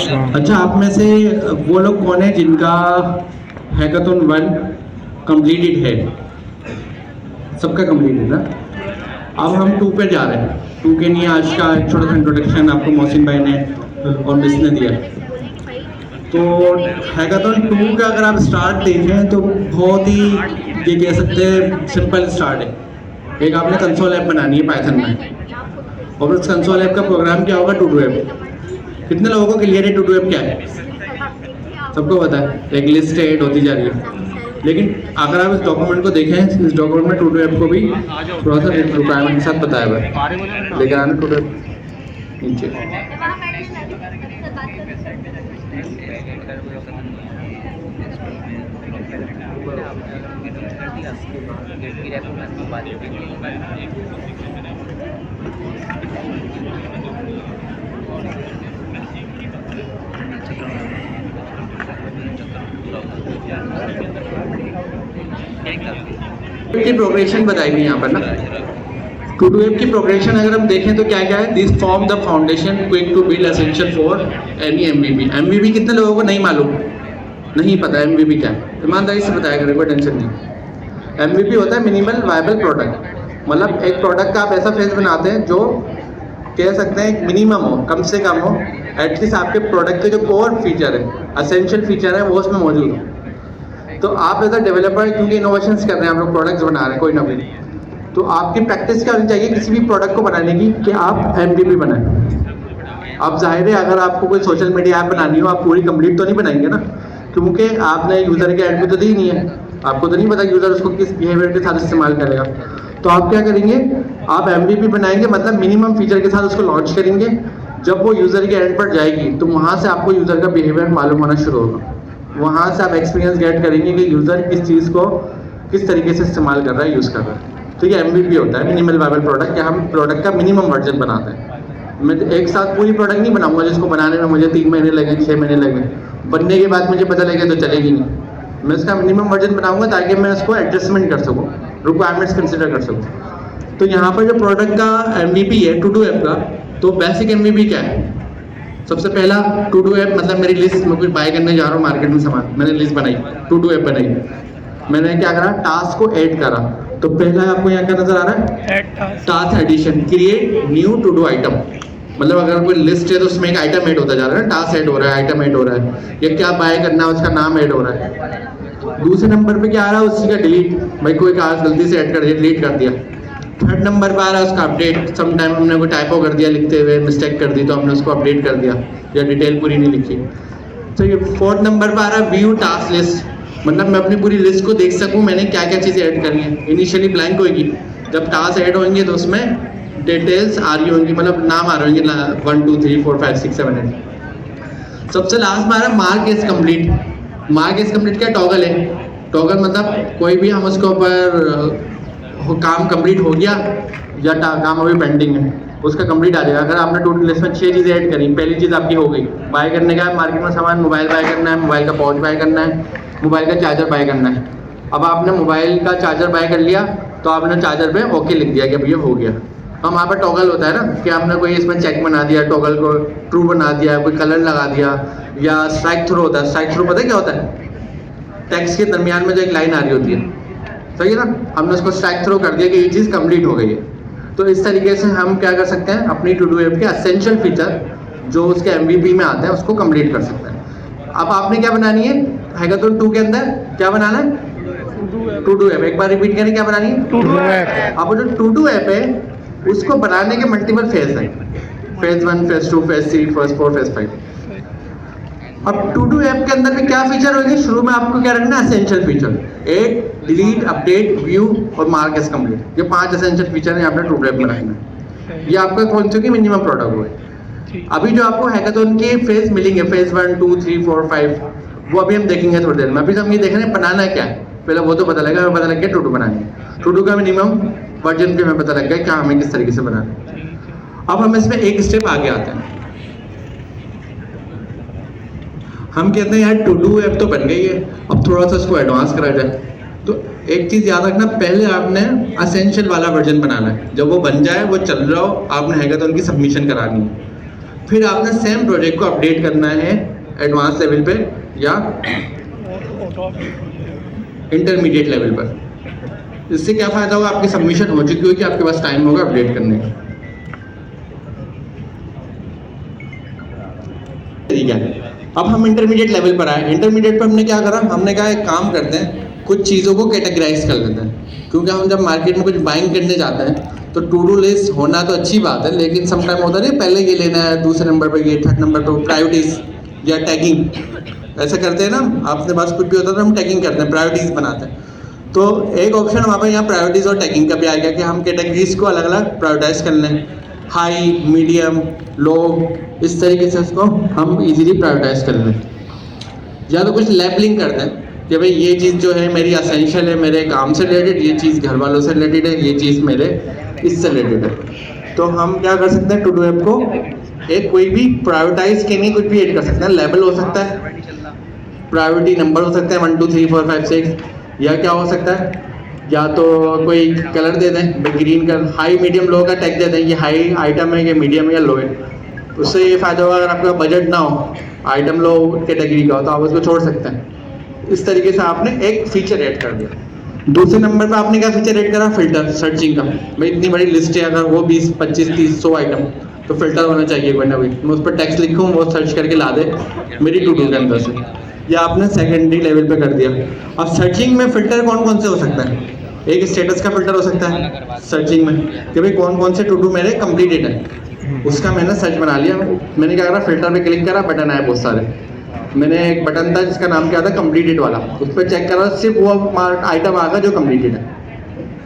अच्छा, आप में से वो लोग कौन है जिनका हैकाथॉन 1 कंप्लीटेड है? सबका कंप्लीटेड ना? अब हम 2 पे जा रहे हैं। 2 के लिए आज का एक छोटा सा इंट्रोडक्शन आपको मोहसिन भाई ने और मिस ने दिया। तो हैकाथॉन 2 का अगर आप स्टार्ट देखें तो बहुत ही ये कह सकते हैं सिंपल स्टार्ट है। एक आपने कंसोल ऐप बनानी है पाइथन में, और उस कंसोल ऐप का प्रोग्राम क्या होगा? To do app. कितने लोगों को क्लियर है टू डू ऐप क्या है? सबको पता है, एक लिस्ट ऐड होती जा रही है। लेकिन अगर आप इस डॉक्यूमेंट को देखें, इस डॉक्यूमेंट में टू डू ऐप को भी थोड़ा सा रिक्वायरमेंट के साथ बताया हुआ है। लेकर आना टू डू ऐप नीचे। की प्रोग्रेशन बताई गई यहाँ पर ना। टू डू ऐप की प्रोग्रेशन अगर हम देखें तो क्या क्या है? This form the foundation quick to build essential for any MVP. MVP कितने लोगों को नहीं मालूम, नहीं पता एमवीपी क्या है? ईमानदारी से बताया करें, कोई टेंशन नहीं। एमवीपी होता है मिनिमल वायबल प्रोडक्ट। मतलब एक प्रोडक्ट का आप ऐसा फेस बनाते हैं जो कह सकते हैं मिनिमम हो, कम से कम हो, एटलीस्ट आपके प्रोडक्ट के जो कोर फीचर है, असेंशियल फीचर है, वो उसमें मौजूद हो। तो आप एज अ डेवलपर क्योंकि इनोवेशंस कर रहे हैं, आप लोग प्रोडक्ट्स बना रहे हैं कोई ना कोई, तो आपकी प्रैक्टिस क्या होनी चाहिए किसी भी प्रोडक्ट को बनाने की कि आप एमवीपी बनाएं। अब जाहिर है अगर आपको कोई सोशल मीडिया ऐप बनानी हो, आप पूरी कंप्लीट तो नहीं बनाएंगे ना, क्योंकि आपने यूज़र के एंड पे तो दी नहीं है, आपको तो नहीं पता यूज़र उसको किस बिहेवियर के साथ इस्तेमाल करेगा। तो आप क्या करेंगे? आप एमवीपी बनाएंगे, मतलब मिनिमम फीचर के साथ उसको लॉन्च करेंगे। जब वो यूज़र के एंड पर जाएगी तो वहाँ से आपको यूज़र का बिहेवियर मालूम होना शुरू होगा। वहाँ से आप एक्सपीरियंस गेट करेंगे कि यूज़र किस चीज़ को किस तरीके से इस्तेमाल कर रहा है, यूज़ कर रहा है। तो ये MVP होता है, मिनिमल वायबल प्रोडक्ट, या हम प्रोडक्ट का मिनिमम वर्जन बनाते हैं। मैं एक साथ पूरी प्रोडक्ट नहीं बनाऊंगा जिसको बनाने में मुझे 3 महीने लगे, 6 महीने लगे, बनने के बाद मुझे पता लगे तो चलेगी नहीं। मैं इसका मिनिमम वर्जन बनाऊंगा ताकि मैं उसको एडजस्टमेंट कर सकूँ, रिक्वायरमेंट्स कंसिडर कर सकूँ। तो यहाँ पर जो प्रोडक्ट का MVP है टू डू ऐप का, तो बेसिक MVP क्या है? सबसे पहला टू डू ऐप, मतलब मेरी लिस्ट में कुछ बाय करने जा रहा हूँ मार्केट में सामान, मैंने लिस्ट बनाई, टू डू ऐप बनाई, मैंने क्या करा? टास्क को ऐड करा। तो पहला आपको यहाँ क्या नजर आ रहा है? Task addition, create new to do item. मतलब अगर कोई लिस्ट है तो उसमें एक आइटम ऐड होता जा रहा है, टास्क ऐड हो रहा है, आइटम ऐड हो रहा है, या क्या बाय करना है उसका नाम ऐड हो रहा है। दूसरे नंबर पे क्या आ रहा है? उसी का डिलीट, भाई कोई कार्ड गलती से ऐड कर दिया, डिलीट कर दिया। थर्ड नंबर पर आ रहा है उसका अपडेट, सम टाइम हमने कोई टाइपो कर दिया, लिखते हुए मिस्टेक कर दी तो हमने उसको अपडेट कर दिया, या डिटेल पूरी नहीं लिखी। तो ये फोर्थ नंबर पर आ रहा है व्यू टास्क लिस्ट, मतलब मैं अपनी पूरी लिस्ट को देख सकूं मैंने क्या क्या चीज़ें ऐड करनी है। इनिशियली ब्लैंक होगी, जब टास्क ऐड होंगे तो उसमें डिटेल्स आ रही होंगी, मतलब नाम आ रहे होंगे 1 2 3 4 5 6 7 8। सबसे लास्ट में आ रहा है mark is complete. Mark is complete क्या? टॉगल है। टॉगल मतलब कोई भी हम उसके ऊपर काम कंप्लीट हो गया या काम अभी पेंडिंग है, उसका कंप्लीट आ जाएगा। अगर आपने टोटल लिस्ट में 6 चीज़ें ऐड करी, पहली चीज़ आपकी हो गई, बाय करने का है मार्केट में सामान, मोबाइल बाय करना है, मोबाइल का पाउच बाय करना है, मोबाइल का चार्जर बाय करना है। अब आपने मोबाइल का चार्जर बाय कर लिया तो आपने चार्जर पे ओके लिख दिया कि अब ये हो गया। हम वहाँ पर टॉगल होता है ना कि आपने कोई इसमें चेक बना दिया, टॉगल को ट्रू बना दिया, कोई कलर लगा दिया, या स्ट्राइक थ्रू होता है। स्ट्राइक थ्रू पता है क्या होता है? टेक्स्ट के दरमियान में जो एक लाइन आ रही होती है, सही है ना, हमने उसको स्ट्राइक थ्रू कर दिया कि ये चीज़ कंप्लीट हो गई है। तो इस तरीके से हम क्या कर सकते हैं? अपनी टू डू ऐप के एसेंशियल फीचर जो उसके MVP में आते हैं उसको कंप्लीट कर सकते हैं। अब आपने क्या बनानी है हैकाथॉन 2 के अंदर? क्या बनाना है? To do app. एक बार रिपीट करें, क्या बनानी है? To do app. अब जो टू डू ऐप है उसको बनाने के मल्टीपल फेज हैं, phase 1, phase 2, phase 3, phase 4, phase 5। अब टू डू ऐप के अंदर में क्या फीचर होंगे? शुरू में आपको क्या रखना है? Essential feature, add, delete, update, view और मार्क एज कंप्लीट। ये 5 एसेंशियल फीचर है आपने टू डू ऐप में रखना है। ये आपका कौन सी मिनिमम प्रोडक्ट हुए। अभी जो आपको हैकाथॉन के फेज मिलेंगे, फेज 1 2 3 4 5, वो अभी हम देखेंगे थोड़ी देर में। अभी तो हम ये देख रहे हैं बनाना क्या है, पहले वो तो पता लगेगा, हमें पता लग गया टू डू बनाएंगे। टू डू का मिनिमम वर्जन पे हमें पता लग गया क्या हमें किस तरीके से बनाना है। अब हम इसमें एक स्टेप आगे आते हैं। हम कहते हैं यार टू डू ऐप तो बन गई है, अब थोड़ा सा इसको एडवांस करा जाए। तो एक चीज़ याद रखना, पहले आपने असेंशियल वाला वर्जन बनाना है। जब वो बन जाए, वो चल रहा हो, आपने हैकाथॉन की सबमिशन करानी है। फिर आपने सेम प्रोजेक्ट को अपडेट करना है एडवांस लेवल पे या इंटरमीडिएट लेवल पर। इससे क्या फ़ायदा होगा, आपकी सबमिशन हो चुकी होगी, आपके पास टाइम होगा अपडेट करने का। ठीक है, अब हम इंटरमीडिएट लेवल पर आए। इंटरमीडिएट पर हमने क्या करा, हमने कहा एक काम करते हैं, कुछ चीज़ों को कैटेगराइज कर लेते हैं। क्योंकि हम जब मार्केट में कुछ बाइंग करने जाते हैं तो टू डू लिस्ट होना तो अच्छी बात है, लेकिन समटाइम होता नहीं, पहले ये लेना है, दूसरे नंबर पर ये, थर्ड नंबर पर प्रायोरिटीज या टैगिंग ऐसा करते हैं ना। आपके पास कुछ भी होता है तो हम टैगिंग करते हैं, प्रायोरिटीज बनाते हैं। तो एक ऑप्शन हमारे पास यहाँ प्रायोरिटीज और टैगिंग का भी आ गया कि हम कैटेगरीज को अलग अलग प्रायोरिटाइज कर लें, हाई, मीडियम, लो, इस तरीके से उसको हम इजीली प्रायोरिटाइज कर लें। या तो कुछ लेबलिंग करते हैं कि भाई ये चीज़ जो है मेरी असेंशियल है, मेरे काम से रिलेटेड, ये चीज़ घर वालों से रिलेटेड है, ये चीज़ मेरे इससे रिलेटेड है। तो हम क्या कर सकते हैं, टू डू ऐप को एक कोई भी प्रायोरिटाइज के लिए कुछ भी ऐड कर सकते हैं। लेवल हो सकता है, प्रायोरिटी नंबर हो सकता है 1 2 3 4 5 6, या क्या हो सकता है, या तो कोई कलर दे दें, green colour, high medium low का टैग दे दें, ये हाई आइटम है, ये मीडियम है या लो है। उससे ये फ़ायदा होगा, अगर आपका बजट ना हो, आइटम लो कैटेगरी का हो, तो आप उसको छोड़ सकते हैं। इस तरीके से आपने एक फीचर ऐड कर दिया। दूसरे नंबर पे आपने क्या फीचर ऐड करा, फिल्टर, सर्चिंग का। भाई इतनी बड़ी लिस्ट है, अगर वो 20 25 30 100 आइटम, तो फिल्टर होना चाहिए कोई ना कोई। मैं उस पर टेक्स्ट लिखूँ, वो सर्च करके ला दे मेरी टू डू के अंदर से। या आपने सेकेंडरी लेवल पे कर दिया। अब सर्चिंग में फिल्टर कौन कौन से हो सकता है, एक स्टेटस का फिल्टर हो सकता है सर्चिंग में कि भाई कौन कौन से टू डू मेरे कंप्लीटेड है, उसका मैंने सर्च बना लिया। मैंने क्या करा, फिल्टर पे क्लिक करा, बटन आए बहुत सारे। मैंने एक बटन था जिसका नाम क्या था, कंप्लीटेड वाला, उस पर चेक करा, सिर्फ वो आइटम आ गया जो कंप्लीटेड है।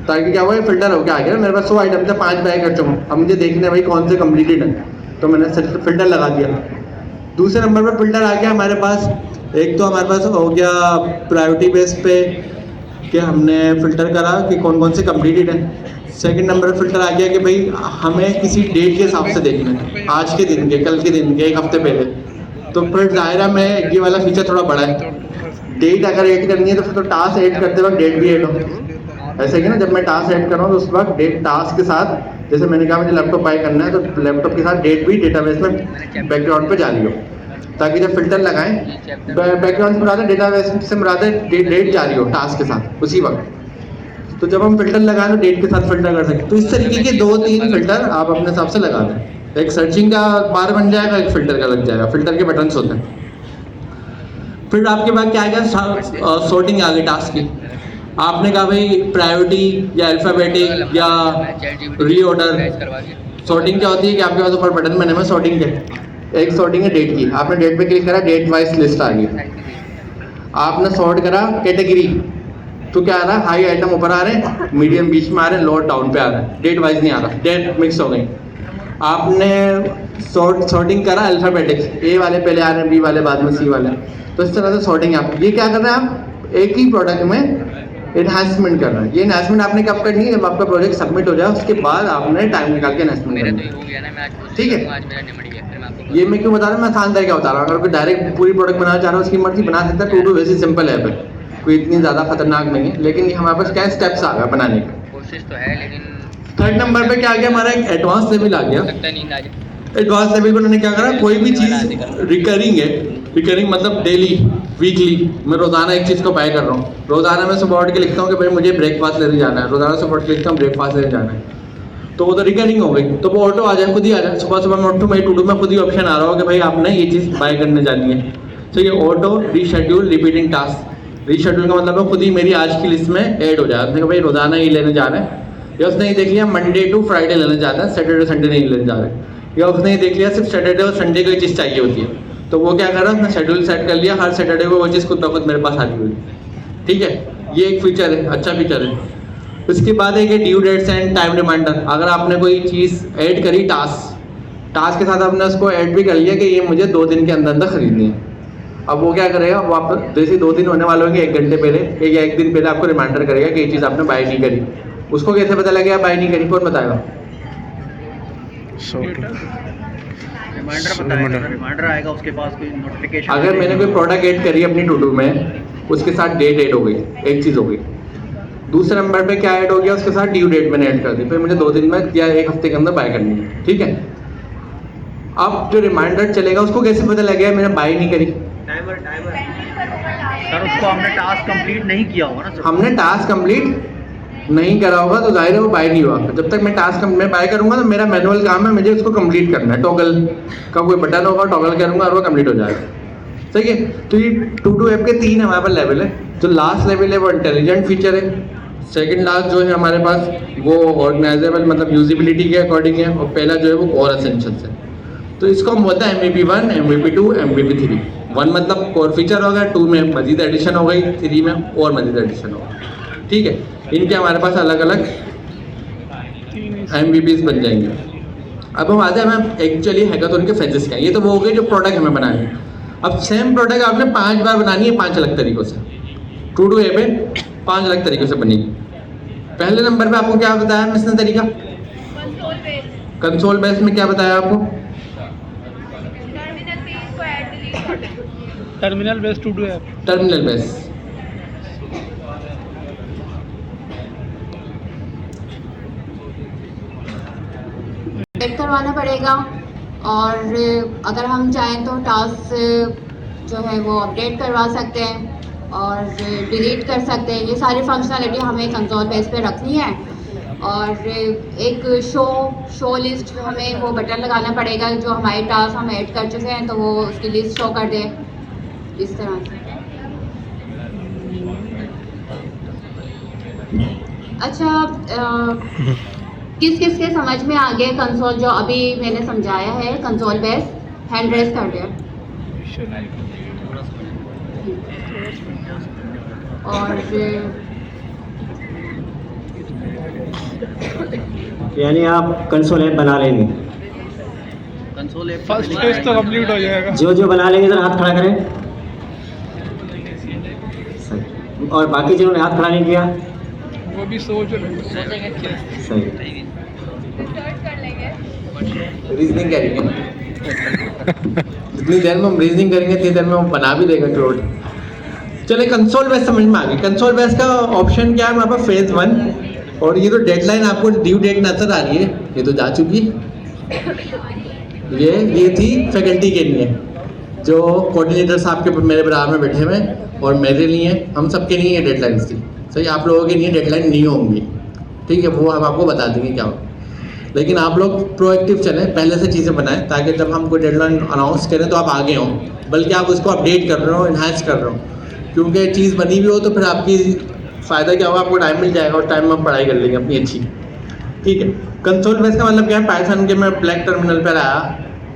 ताकि क्या हुआ, ये फिल्टर होकर आ गया। मेरे पास 100 आइटम थे, 5 बाय कर चुका हूँ, अब मुझे देखना है भाई कौन से कंप्लीटेड है, तो मैंने फिल्टर लगा दिया। दूसरे नंबर पर फिल्टर आ गया हमारे पास, एक तो हमारे पास हो गया प्रायोरिटी बेस पे कि हमने फिल्टर करा कि कौन कौन से कंप्लीटेड है। सेकंड नंबर पर फिल्टर आ गया कि भाई हमें किसी डेट के हिसाब से देखना है, आज के दिन के, कल के दिन के, एक हफ्ते पहले। तो फिर दायरा में ये वाला फीचर थोड़ा बड़ा है। डेट अगर ऐड करनी है तो फिर तो टास्क ऐड करते वक्त डेट भी ऐड हो। ऐसे कि ना, जब मैं टास्क ऐड कर रहा हूँ तो उस वक्त डेट टास्क के साथ, जैसे मैंने कहा मुझे लैपटॉप बाय करना है, तो लैपटॉप के साथ डेट भी डेटाबेस में बैकग्राउंड पे जा रही हो, ताकि जब फिल्टर लगाएं बैकग्राउंड से मुराद है, डेटाबेस से मुराद है डेट जा रही हो टास्क के साथ उसी वक्त। तो जब हम फिल्टर लगाएं तो डेट के साथ फिल्टर कर सकते हैं। तो इस तरीके के 2-3 फिल्टर आप अपने हिसाब से लगा दें। एक सर्चिंग का बार बन जाएगा, एक फिल्टर का लग जाएगा। फिल्टर के बटन्स होते हैं। फिर आपके पास क्या आएगा, सॉर्टिंग आ गई टास्क की। आपने कहा भाई प्रायोरिटी या अल्फाबेटिक या रीऑर्डर। सॉर्टिंग क्या होती है कि आपके पास ऊपर बटन बने हुए सॉर्टिंग के। एक सॉर्टिंग है डेट की, आपने डेट पे क्लिक करा, डेट वाइज लिस्ट आ गई। आपने सॉर्ट करा कैटेगरी, तो क्या आ रहा है, हाई आइटम ऊपर आ रहे हैं, मीडियम बीच में आ रहे हैं, लोअर डाउन पे आ रहा है, डेट वाइज नहीं आ रहा, डेट मिक्स हो गई। आपने सॉर्टिंग करा अल्फाबेटिक्स, ए वाले पहले आ रहे हैं, बी वाले बाद में, सी वाले। तो इस तरह से सॉर्टिंग आप ये क्या कर रहे हैं, आप एक ही प्रोडक्ट में एनहांसमेंट कर रहे हैं। ये एनहांसमेंट आपने कब करनी है, जब आपका प्रोजेक्ट सबमिट हो जाए, उसके बाद आपने टाइम निकाल के एनहांसमेंट करनी है। ठीक है, ये मैं क्यों बता रहा हूँ, मैं आसान तरीका बता रहा हूँ। अगर कोई डायरेक्ट पूरी प्रोडक्ट बनाना चाह रहा है, उसकी मर्जी बना सकता है। टू डू वैसे सिंपल ऐप है, कोई इतनी ज़्यादा खतरनाक नहीं है, लेकिन हमारे पास क्या स्टेप्स आ गया बनाने का, कोशिश तो है। लेकिन थर्ड नंबर पे क्या आ गया, हमारा एक एडवांस लेवल आ गया। एडवांस लेवल पर उन्होंने क्या करा, कोई भी चीज़ रिकरिंग है, रिकरिंग मतलब डेली, वीकली, मैं रोज़ाना एक चीज़ को बाय कर रहा हूँ। रोज़ाना मैं सुबह उठ के लिखता हूँ कि भाई मुझे ब्रेकफास्ट लेने जाना है, रोज़ाना सुबह उठ के लिखता हूँ ब्रेकफास्ट लेने जाना है, तो वो तो रिकरिंग हो गई। तो वो ऑटो आ जाए, खुद ही आ जाए। सुबह सुबह मैं उठूँ, मेरी टू डू में खुद ही ऑप्शन आ रहा हो कि भाई आपने ये चीज़ बाय करने जानी है। तो ये auto reschedule repeating task, reschedule का मतलब है खुद ही मेरी आज की लिस्ट में ऐड हो जाए। उसने कहा भाई रोज़ाना ही लेने जा रहे हैं, या उसने ये देख लिया मंडे टू फ्राइडे लेने जाना है, सैटरडे संडे नहीं लेने जा रहे, या उसने ये देख लिया सिर्फ सैटरडे और संडे को ये चीज़ चाहिए होती है। तो वो क्या कर रहा है, उसने शेड्यूल सेट कर लिया, हर सैटरडे को वो चीज़ खुद ब खुद मेरे पास आ रही हुई। ठीक है, ये एक फीचर है, अच्छा फीचर है। उसके बाद एक due dates and time reminder. अगर आपने कोई चीज़ ऐड करी टास्क के साथ, आपने उसको ऐड भी कर लिया कि ये मुझे 2 दिन के अंदर अंदर खरीदनी है। अब वो क्या करेगा, वापस जैसे 2 दिन होने वाले होंगे, 1 घंटे पहले या 1 दिन पहले आपको रिमाइंडर करेगा कि ये चीज़ आपने बाय नहीं करी। उसको कैसे पता लगेगा बाय नहीं करी, कौन बताएगा? रिमाइंडर आएगा, उसके पास कोई नोटिफिकेशन। अगर मैंने कोई प्रोडक्ट ऐड करी अपनी टू डू में, उसके साथ डेट ऐड हो गई, एक चीज़ हो गई। दूसरे नंबर पे क्या ऐड हो गया, उसके साथ ड्यू डेट मैंने ऐड कर दी, फिर मुझे 2 दिन में या 1 हफ्ते के अंदर बाय करनी है। ठीक है, अब जो रिमाइंडर चलेगा उसको कैसे पता लगेगा मैंने बाय नहीं करी? सर उसको हमने टास्क कंप्लीट नहीं किया होगा ना सर। हमने टास्क कंप्लीट नहीं करा होगा तो जाहिर है वो बाय नहीं हुआ। जब तक मैं टास्क मैं बाय करूंगा तो मेरा मैनुअल काम है, मुझे उसको कंप्लीट करना है। टॉगल का कोई बटन होगा, टॉगल करूंगा और वो कंप्लीट हो जाएगा। सही है। तो ये 2 ऐप के 3 हमारे पास लेवल है। जो लास्ट लेवल है वो इंटेलिजेंट फीचर है। सेकंड लास्ट जो है हमारे पास वो ऑर्गेनाइजेबल मतलब यूजिबिलिटी के अकॉर्डिंग है, और पहला जो है वो कोर एसेंशियल्स है। तो इसको हम बोलते हैं MVP 1, MVP 2, MVP 3। 1 मतलब कोर फीचर हो गया, 2 में मजीद एडिशन हो गई, 3 में और मजीद एडिशन हो गई। ठीक है, इनके हमारे पास अलग अलग MVPs बन जाएंगे। अब हम आते हैं हमें एक्चुअली हैकाथॉन के फेजेस क्या है। ये तो वो हो गए जो प्रोडक्ट हमें बनाए हैं। अब सेम प्रोडक्ट आपने 5 बार बनानी है 5 अलग तरीक़ों से। 2 ऐप है 5 अलग तरीक़ों से बनेगी। पहले नंबर पे आपको क्या बताया इसने तरीका? कंसोल बेस में क्या बताया आपको? Terminal base 2 app. Terminal base update करवाना पड़ेगा, और अगर हम चाहें तो टास्क जो है वो अपडेट करवा सकते हैं और डिलीट कर सकते हैं। ये सारी फंक्शनलिटी हमें कंसोल बेस पे रखनी है। और एक शो लिस्ट हमें वो बटन लगाना पड़ेगा जो हमारे टास्क हम ऐड कर चुके हैं तो वो उसकी लिस्ट शो कर दे इस तरह से। अच्छा, किस किस के समझ में आ गया कंसोल जो अभी मैंने समझाया है? कंसोल बेस हैंड रेस कर दिया। और यानी आप कंसोल ऐप बना लेंगे? कंसोल ऐप फर्स्ट फेज तो कंप्लीट हो जाएगा। जो बना लेंगे जरा हाथ खड़ा करें। सही। और बाकी जिन्होंने हाथ खड़ा नहीं किया वो भी सोच रहे हैं। सही। रीजनिंग करेंगे जितनी देर में हम रीजनिंग करेंगे उतनी देर में हम बना भी देगा क्लोड। चले कंसोल बेस समझ में आ गई। कंसोल बेस का ऑप्शन क्या है हमारे पास? फेज 1। और ये तो डेडलाइन आपको ड्यू डेट नजर आ रही है, ये तो जा चुकी। ये थी फैकल्टी के लिए जो कोऑर्डिनेटर साहब के मेरे बराबर में बैठे हुए और मेरे लिए हम सबके लिए डेडलाइंस थी। सही, आप लोगों के लिए डेडलाइन नहीं होंगी। ठीक है, वो हम आपको बता देंगे क्या हो। लेकिन आप लोग प्रोएक्टिव चलें, पहले से चीज़ें बनाएं ताकि जब हम कोई डेडलाइन अनाउंस करें तो आप आगे हों, बल्कि आप उसको अपडेट कर रहे हो, इन्हांस कर रहे हो। क्योंकि चीज़ बनी हुई हो तो फिर आपकी फ़ायदा क्या होगा, आपको टाइम मिल जाएगा और टाइम में हम पढ़ाई कर लेंगे अपनी अच्छी। ठीक है, कंसोल बेस का मतलब क्या है? पाइथन के मैं ब्लैक टर्मिनल पर आया,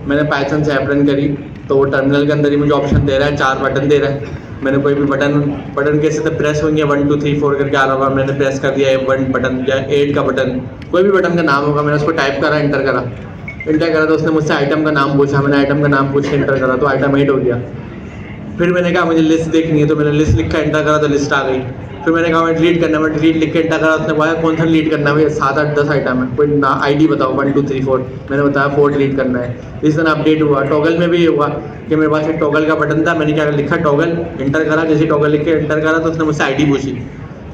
मैंने पाइथन से ऐप रन करी तो वो टर्मिनल के अंदर ही मुझे ऑप्शन दे रहा है, 4 बटन दे रहा है। मैंने कोई भी बटन कैसे तो प्रेस होंगे 1 2 3 4 करके आ रहा होगा, मैंने प्रेस कर दिया 1 बटन या 8 का बटन, कोई भी बटन का नाम होगा, मैंने उसको टाइप करा, इंटर करा तो उसने मुझसे आइटम का नाम पूछा, मैंने आइटम का नाम पूछ के इंटर करा तो आइटम 8 हो गया। फिर मैंने कहा मुझे लिस्ट देखनी है तो मैंने लिस्ट लिखा, इंटर करा तो लिस्ट आ गई। फिर मैंने कहा मैं डिलीट करना है, मैं डिलीट लिख के इंटर करा, उसने बोला कौन सा डिलीट करना है भैया? 7 8 10 आइटम है, कोई ना ID बताओ 1 2 3 4। मैंने बताया 4 डिलीट करना है। इस दिन अपडेट हुआ। टॉगल में भी हुआ कि मेरे पास एक टॉगल का बटन था, मैंने क्या लिखा टॉगल, इंटर करा, जैसे टॉगल लिख के इंटर करा तो उसने मुझसे ID पूछी।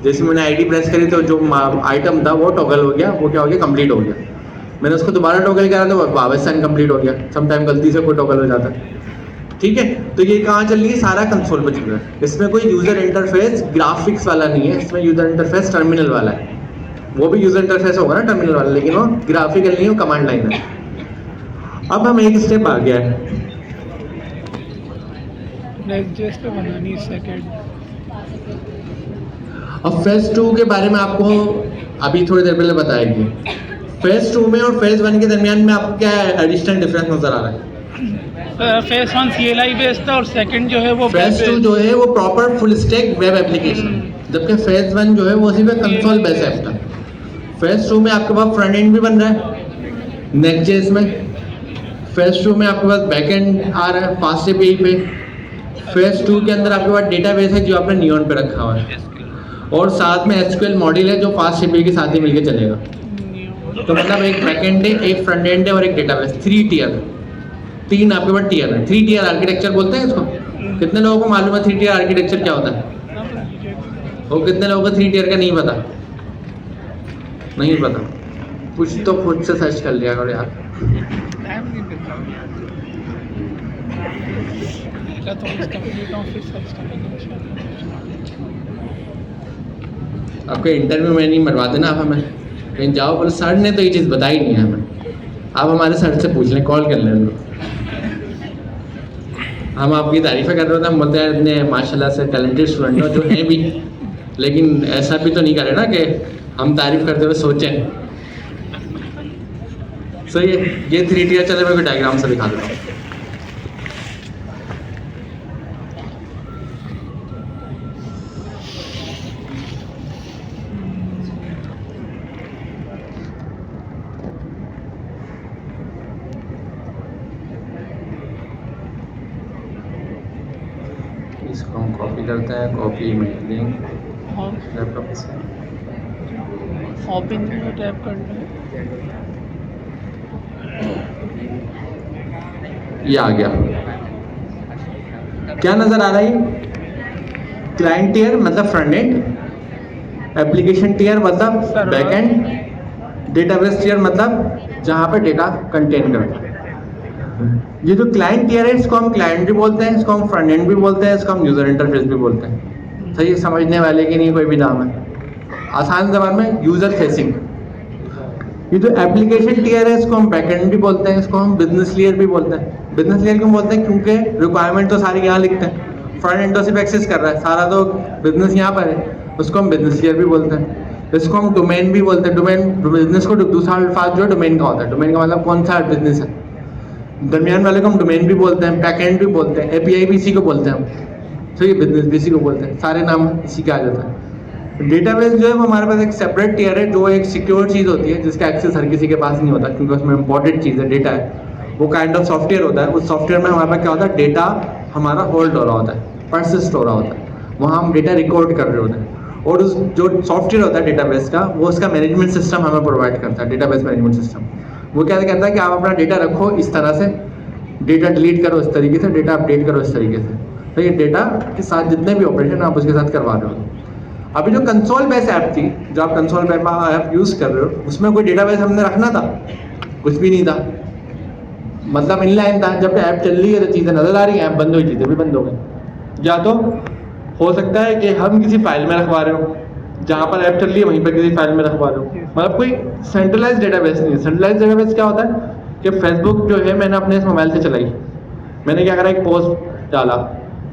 जैसे मैंने ID प्रेस करी तो जो आइटम था वो टॉगल हो गया, वो क्या हो गया? कंप्लीट हो गया। मैंने उसको दोबारा टॉगल करा तो वापस से अनकम्प्लीट हो गया। समटाइम गलती से कोई टॉगल हो जाता है। ठीक है, तो ये कहाँ चल रही है? सारा कंसोल पर चल रहा है। इसमें कोई यूज़र इंटरफेस ग्राफिक्स वाला नहीं है, इसमें यूज़र इंटरफेस टर्मिनल वाला है। वो भी यूज़र इंटरफेस होगा ना टर्मिनल वाला, लेकिन वो ग्राफिकल नहीं, वो कमांड लाइन है। अब हम एक स्टेप आ गया है, नेक्स्ट पे बनानी सेकंड। अब फेज 2 के बारे में आपको अभी थोड़ी देर पहले बताएगी। फेज 2 में और फेज 1 के दरमियान में आपको क्या एडिशनल डिफरेंस नजर आ रहा है? फेज 1 CLI बेस्ड था और सेकंड जो है वो फेज 2 जो है वो proper full stack web application, जबकि फेज 1 जो है वो सिर्फ कंसोल बेस ऐप था। फेज 2 में आपके पास फ्रंट एंड भी बन रहा है नेक्स्ट.जेएस में। फेज 2 में आपके पास बैक एंड आ रहा है फास्ट API पे। फेज 2 के अंदर आपके पास डेटाबेस है जो आपने नियॉन पे रखा हुआ है, और साथ में SQL मॉड्यूल है जो फास्ट API के साथ ही मिलकर चलेगा। तो मतलब एक बैक एंड है, एक फ्रंट एंड है और एक डेटाबेस, 3 टियर, 3 आपके पास टियर है। 3 टियर आर्किटेक्चर बोलते हैं इसको। कितने लोगों को मालूम है 3 टियर आर्किटेक्चर क्या होता है? और कितने लोगों को 3 टियर का नहीं पता? नहीं पता, कुछ तो खुद से सर्च कर लिया करो यार। तो इस कंप्लीट ऑफिस साइज का आपको इंटरव्यू में नहीं मरवा देना आप हमें, कहीं जाओ बोले सर ने तो ये चीज़ बताई नहीं है हमें, आप हमारे सर से पूछ लें, कॉल कर लें उनको। हम आपकी तारीफ़ें कर रहे थे, हम बोलते हैं इतने माशाल्लाह से टैलेंटेड स्टूडेंट हो जो हैं भी, लेकिन ऐसा भी तो नहीं करें ना कि हम तारीफ़ करते हुए सोचें। सो ये 3 टियर चले, मैं कोई डायग्राम से दिखा देता हूँ। इसको हम कॉपी करते हैं, कॉपी में लिंक और लैपटॉप से ओपन में टैप करना है। ये आ गया। क्या नजर आ रहा है? क्लाइंट टियर मतलब फ्रंट एंड, एप्लीकेशन टियर मतलब बैक एंड, डेटाबेस टियर मतलब जहां पे डेटा कंटेन करता है। ये जो क्लाइंट टियर है इसको हम क्लाइंट भी बोलते हैं, इसको हम फ्रंट एंड भी बोलते हैं, इसको हम यूजर इंटरफेस भी बोलते हैं। सही, समझने वाले की नहीं कोई भी नाम है। आसान जबान में यूजर फेसिंग। ये जो एप्लीकेशन टियर है इसको हम बैकएंड भी बोलते हैं, इसको हम बिजनेस लेयर भी बोलते हैं। बिजनेस लेयर क्यों बोलते हैं? क्योंकि रिक्वायरमेंट तो सारी यहाँ लिखते हैं, फ्रंट एंड तो सिर्फ एक्सेस कर रहा है, सारा तो बिजनेस यहाँ पर है, उसको हम बिजनेस लेयर भी बोलते हैं। इसको हम डोमेन भी बोलते हैं। डोमेन बिजनेस को दूसरा अल्फाज जो है डोमेन का होता है। डोमेन का मतलब कौन सा बिजनेस है, दरमियान वाले को हम डोमेन भी बोलते हैं, बैकएंड भी बोलते हैं, एपीआई भी इसी को बोलते हैं हम। तो ये बिजनेस भी इसी को बोलते हैं, सारे नाम इसी का आ जाता है। डेटाबेस जो है वो हमारे पास एक सेपरेट टियर है, जो एक सिक्योर चीज़ होती है जिसका एक्सेस हर किसी के पास नहीं होता, क्योंकि उसमें इंपॉर्टेंट चीज़ है, डेटा है। वो काइंड ऑफ सॉफ्टवेयर होता है। उस सॉफ्टवेयर में हमारे पास क्या होता है, डेटा हमारा होल्ड हो रहा होता है, परसिस्ट हो रहा होता है, वहाँ हम डेटा रिकॉर्ड कर रहे होते हैं। और उस जो सॉफ्टवेयर होता है डेटाबेस का, वो उसका मैनेजमेंट सिस्टम हमें प्रोवाइड करता है, डेटाबेस मैनेजमेंट सिस्टम। वो क्या कहता है कि आप अपना डेटा रखो इस तरह से, डेटा डिलीट करो इस तरीके से, डेटा अपडेट करो इस तरीके से। तो ये डेटा के साथ जितने भी ऑपरेशन आप उसके साथ करवा रहे हो। अभी जो कंसोल बेस ऐप थी, जो आप कंसोल बेस ऐप यूज़ कर रहे हो, उसमें कोई डेटाबेस हमने रखना था? कुछ भी नहीं था। मतलब इनलाइन था। जब ऐप चल रही है तो चीज़ें नज़र आ रही हैं, ऐप बंद हुई चीज़ें भी बंद हो गई। या तो हो सकता है कि हम किसी फाइल में रखवा रहे हो, जहाँ पर ऐप चल रही है वहीं पर किसी फाइल में रखवा रहे हो, मतलब कोई सेंट्रलाइज डेटाबेस नहीं है। सेंट्रलाइज डेटाबेस क्या होता है कि फेसबुक जो है मैंने अपने इस मोबाइल से चलाई, मैंने क्या करा, एक पोस्ट डाला,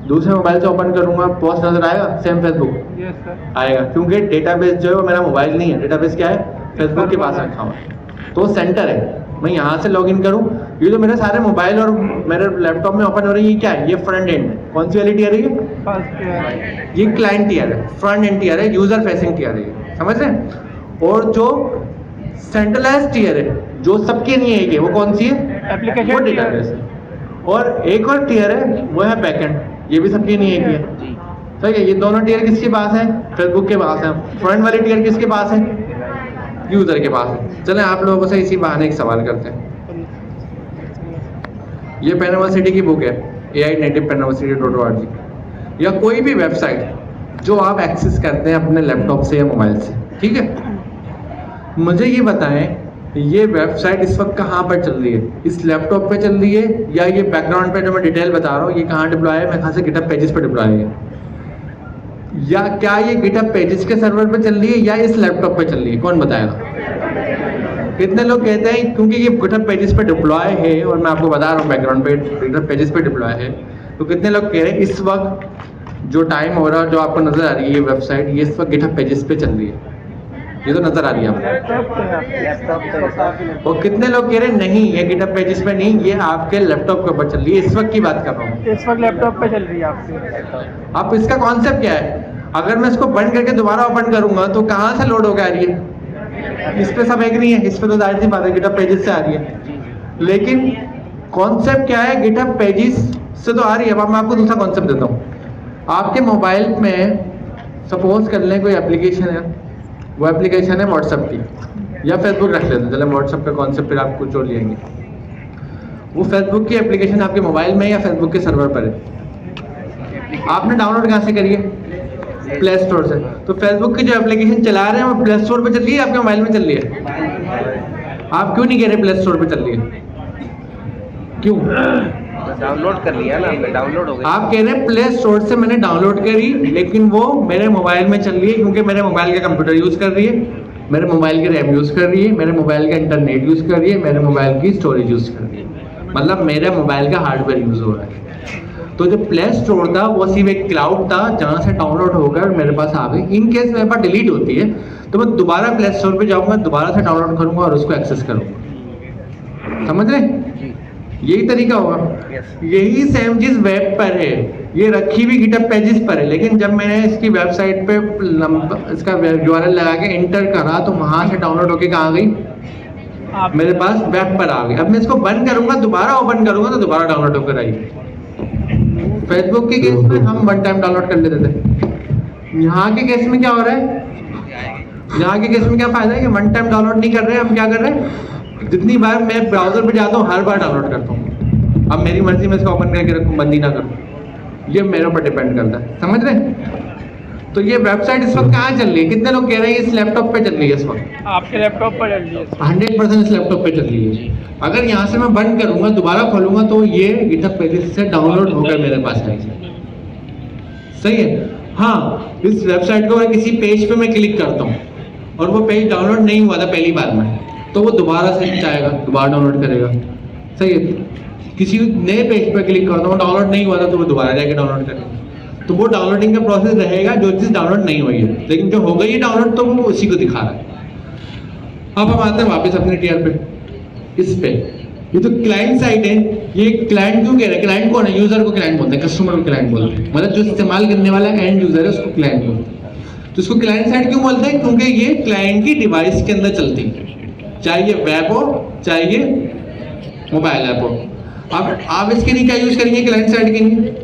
दूसरे मोबाइल से ओपन करूंगा, पोस्ट नजर आएगा, सेम फेसबुक आएगा, क्योंकि डेटाबेस जो है वो मेरा मोबाइल नहीं है। डेटाबेस क्या है? फेसबुक के पास रखा हुआ है, तो सेंटर है। मैं यहाँ से लॉगिन करूँ, ये जो मेरे सारे मोबाइल और मेरे लैपटॉप में ओपन हो रही है, ये क्या है? ये फ्रंट एंड है। कौन सी वाली टियर है ये क्लाइंट टियर है, फ्रंट एंड टियर है, यूजर फेसिंग टियर है, समझ रहे हैं? और जो सेंट्रलाइज टियर है, जो सबके नहीं है, वो कौन सी है? एप्लीकेशन, वो डेटाबेस है। और एक और टियर है, वो है बैकएंड, ये भी सबके नहीं है। ठीक है, ये दोनों टियर किसके पास है? फेसबुक के पास है। फ्रंट वाली टियर किसके पास है? यूजर के पास है। चलें आप लोगों से इसी बहाने एक सवाल करते हैं। ये पेन यूनिवर्सिटी की बुक है, AI-native-penuniversity.org, या कोई भी वेबसाइट जो आप एक्सेस करते हैं अपने लैपटॉप से या मोबाइल से, ठीक है? मुझे ये बताएं, ये वेबसाइट इस वक्त कहाँ पर चल रही है? इस लैपटॉप पे चल रही है, या ये बैकग्राउंड पे जो मैं डिटेल बता रहा हूँ ये कहाँ डिप्लॉय है? मेरे ख्याल से गिटहब पेजेस पे डिप्लॉय है। या क्या ये गिटहब पेजेस के सर्वर पे चल रही है या इस लैपटॉप पे चल रही है? कौन बताएगा? कितने लोग कहते हैं क्योंकि ये गिटहब पेजेस पे डिप्लॉय है, और मैं आपको बता रहा हूँ बैकग्राउंड पे गिटहब पेजेस पे डिप्लॉय है, तो कितने लोग कह रहे हैं इस वक्त जो टाइम हो रहा है, जो आपको नजर आ रही है ये वेबसाइट, ये इस वक्त गिटहब पेजेस पे चल रही है? ये तो नजर आ रही है आपको। और कितने लोग कह रहे हैं नहीं, ये गिटहब पेजेस पे नहीं, ये आपके लैपटॉप के ऊपर चल रही है? इस वक्त की बात कर रहा हूँ, इस वक्त लैपटॉप पे चल रही है आपके। अब इसका कॉन्सेप्ट क्या है? अगर मैं इसको बंद करके दोबारा ओपन करूंगा तो कहाँ से लोड होकर आ रही है? इस पे सब एक नहीं है, इस पे तो जाहिर सी बात है गिटहब पेजेस से आ रही है। लेकिन कॉन्सेप्ट क्या है? गिटहब पेजेस से तो आ रही है। अब मैं आपको दूसरा कॉन्सेप्ट देता हूँ। आपके मोबाइल में सपोज कर लें कोई एप्लीकेशन है, वो एप्लीकेशन है व्हाट्सएप की, या फेसबुक रख लेते हैं, चले व्हाट्सएप का कॉन्सेप्ट फिर आप कुछ और लेंगे। वो फेसबुक की एप्लीकेशन आपके मोबाइल में या फेसबुक के सर्वर पर है, आपने डाउनलोड कहाँ से करी है? प्ले स्टोर से। तो फेसबुक की जो एप्लीकेशन चला रहे हैं वो प्ले स्टोर पे चल रही है, आपके मोबाइल में चल रही है? आप क्यों नहीं कह रहे प्ले स्टोर पे चल रही है? क्यों? डाउनलोड कर लिया ना हमने, डाउनलोड हो गया। आप कह रहे हैं प्ले स्टोर से मैंने डाउनलोड करी, लेकिन वो मेरे मोबाइल में चल रही है क्योंकि मेरे मोबाइल का कंप्यूटर यूज़ कर रही है, मेरे मोबाइल की रैम यूज़ कर रही है, मेरे मोबाइल का इंटरनेट यूज़ कर रही है, मेरे मोबाइल की स्टोरेज यूज़ कर रही है, मतलब मेरे मोबाइल का हार्डवेयर यूज़ हो रहा है। तो जो प्ले स्टोर था वो सिर्फ एक क्लाउड था जहाँ से डाउनलोड होकर मेरे पास आ गई। इन केस मेरे पास डिलीट होती है तो मैं दोबारा प्ले स्टोर पे जाऊँगा, दोबारा से डाउनलोड करूँगा और उसको एक्सेस करूँगा। समझ रहे? यही तरीका होगा। यही सेम चीज़ वेब पर है, ये रखी हुई गिटहब पेजेस पर है, लेकिन जब मैंने इसकी वेबसाइट पे इसका URL लगा के एंटर करा तो वहाँ से डाउनलोड होके कहाँ गई, मेरे पास वेब पर आ गई। अब मैं इसको बंद करूँगा, दोबारा ओपन करूँगा तो दोबारा डाउनलोड होकर आएगी। फेसबुक के केस में हम वन टाइम डाउनलोड कर लेते थे, यहाँ के केस में क्या हो रहा है, यहाँ के केस में क्या फायदा है कि वन टाइम डाउनलोड नहीं कर रहे हैं, हम क्या कर रहे हैं, जितनी बार मैं ब्राउजर पे जाता हूँ हर बार डाउनलोड करता हूँ। अब मेरी मर्जी में इसको ओपन करके रखूँ, बंद ही ना करूँ, ये मेरे ऊपर डिपेंड करता है। समझ रहे हैं? तो ये वेबसाइट इस वक्त कहाँ चल रही है? कितने लोग कह रहे हैं इस लैपटॉप पे चल रही है इस वक्त? आपके लैपटॉप पर चल रही है 100% इस लैपटॉप पे चल रही है। अगर यहाँ से मैं बंद करूँगा, दोबारा खोलूँगा तो ये गिटहब पेजेस से डाउनलोड होकर मेरे पास आएगी। सही है? हाँ, इस वेबसाइट को किसी पेज पे मैं क्लिक करता हूँ और वो पेज डाउनलोड नहीं हुआ था पहली बार में, तो वो दोबारा से चाहेगा, दोबारा डाउनलोड करेगा। सही है? किसी नए पेज पे क्लिक करता हूँ, डाउनलोड नहीं हुआ था तो वो दोबारा जाके डाउनलोड करेगा। तो वो डाउनलोडिंग का प्रोसेस रहेगा, जो चीज़ डाउनलोड नहीं हुई है, लेकिन जो हो गई है डाउनलोड तो वो उसी को दिखा रहा है। अब हम आते हैं वापस अपने टीआर पे, इस पे। ये तो क्लाइंट साइड है, ये क्लाइंट क्यों कह रहे हैं? क्लाइंट कौन है? यूजर को क्लाइंट बोलते हैं, कस्टमर को क्लाइंट बोलते हैं, मतलब जो इस्तेमाल करने वाला एंड यूजर है उसको क्लाइंट बोलते हैं। तो इसको क्लाइंट साइड क्यों बोलते हैं? क्योंकि ये क्लाइंट की डिवाइस के अंदर चलती है, चाहे ये वेब हो चाहे ये मोबाइल ऐप हो। अब आप इसके लिए क्या यूज करेंगे क्लाइंट साइड के लिए?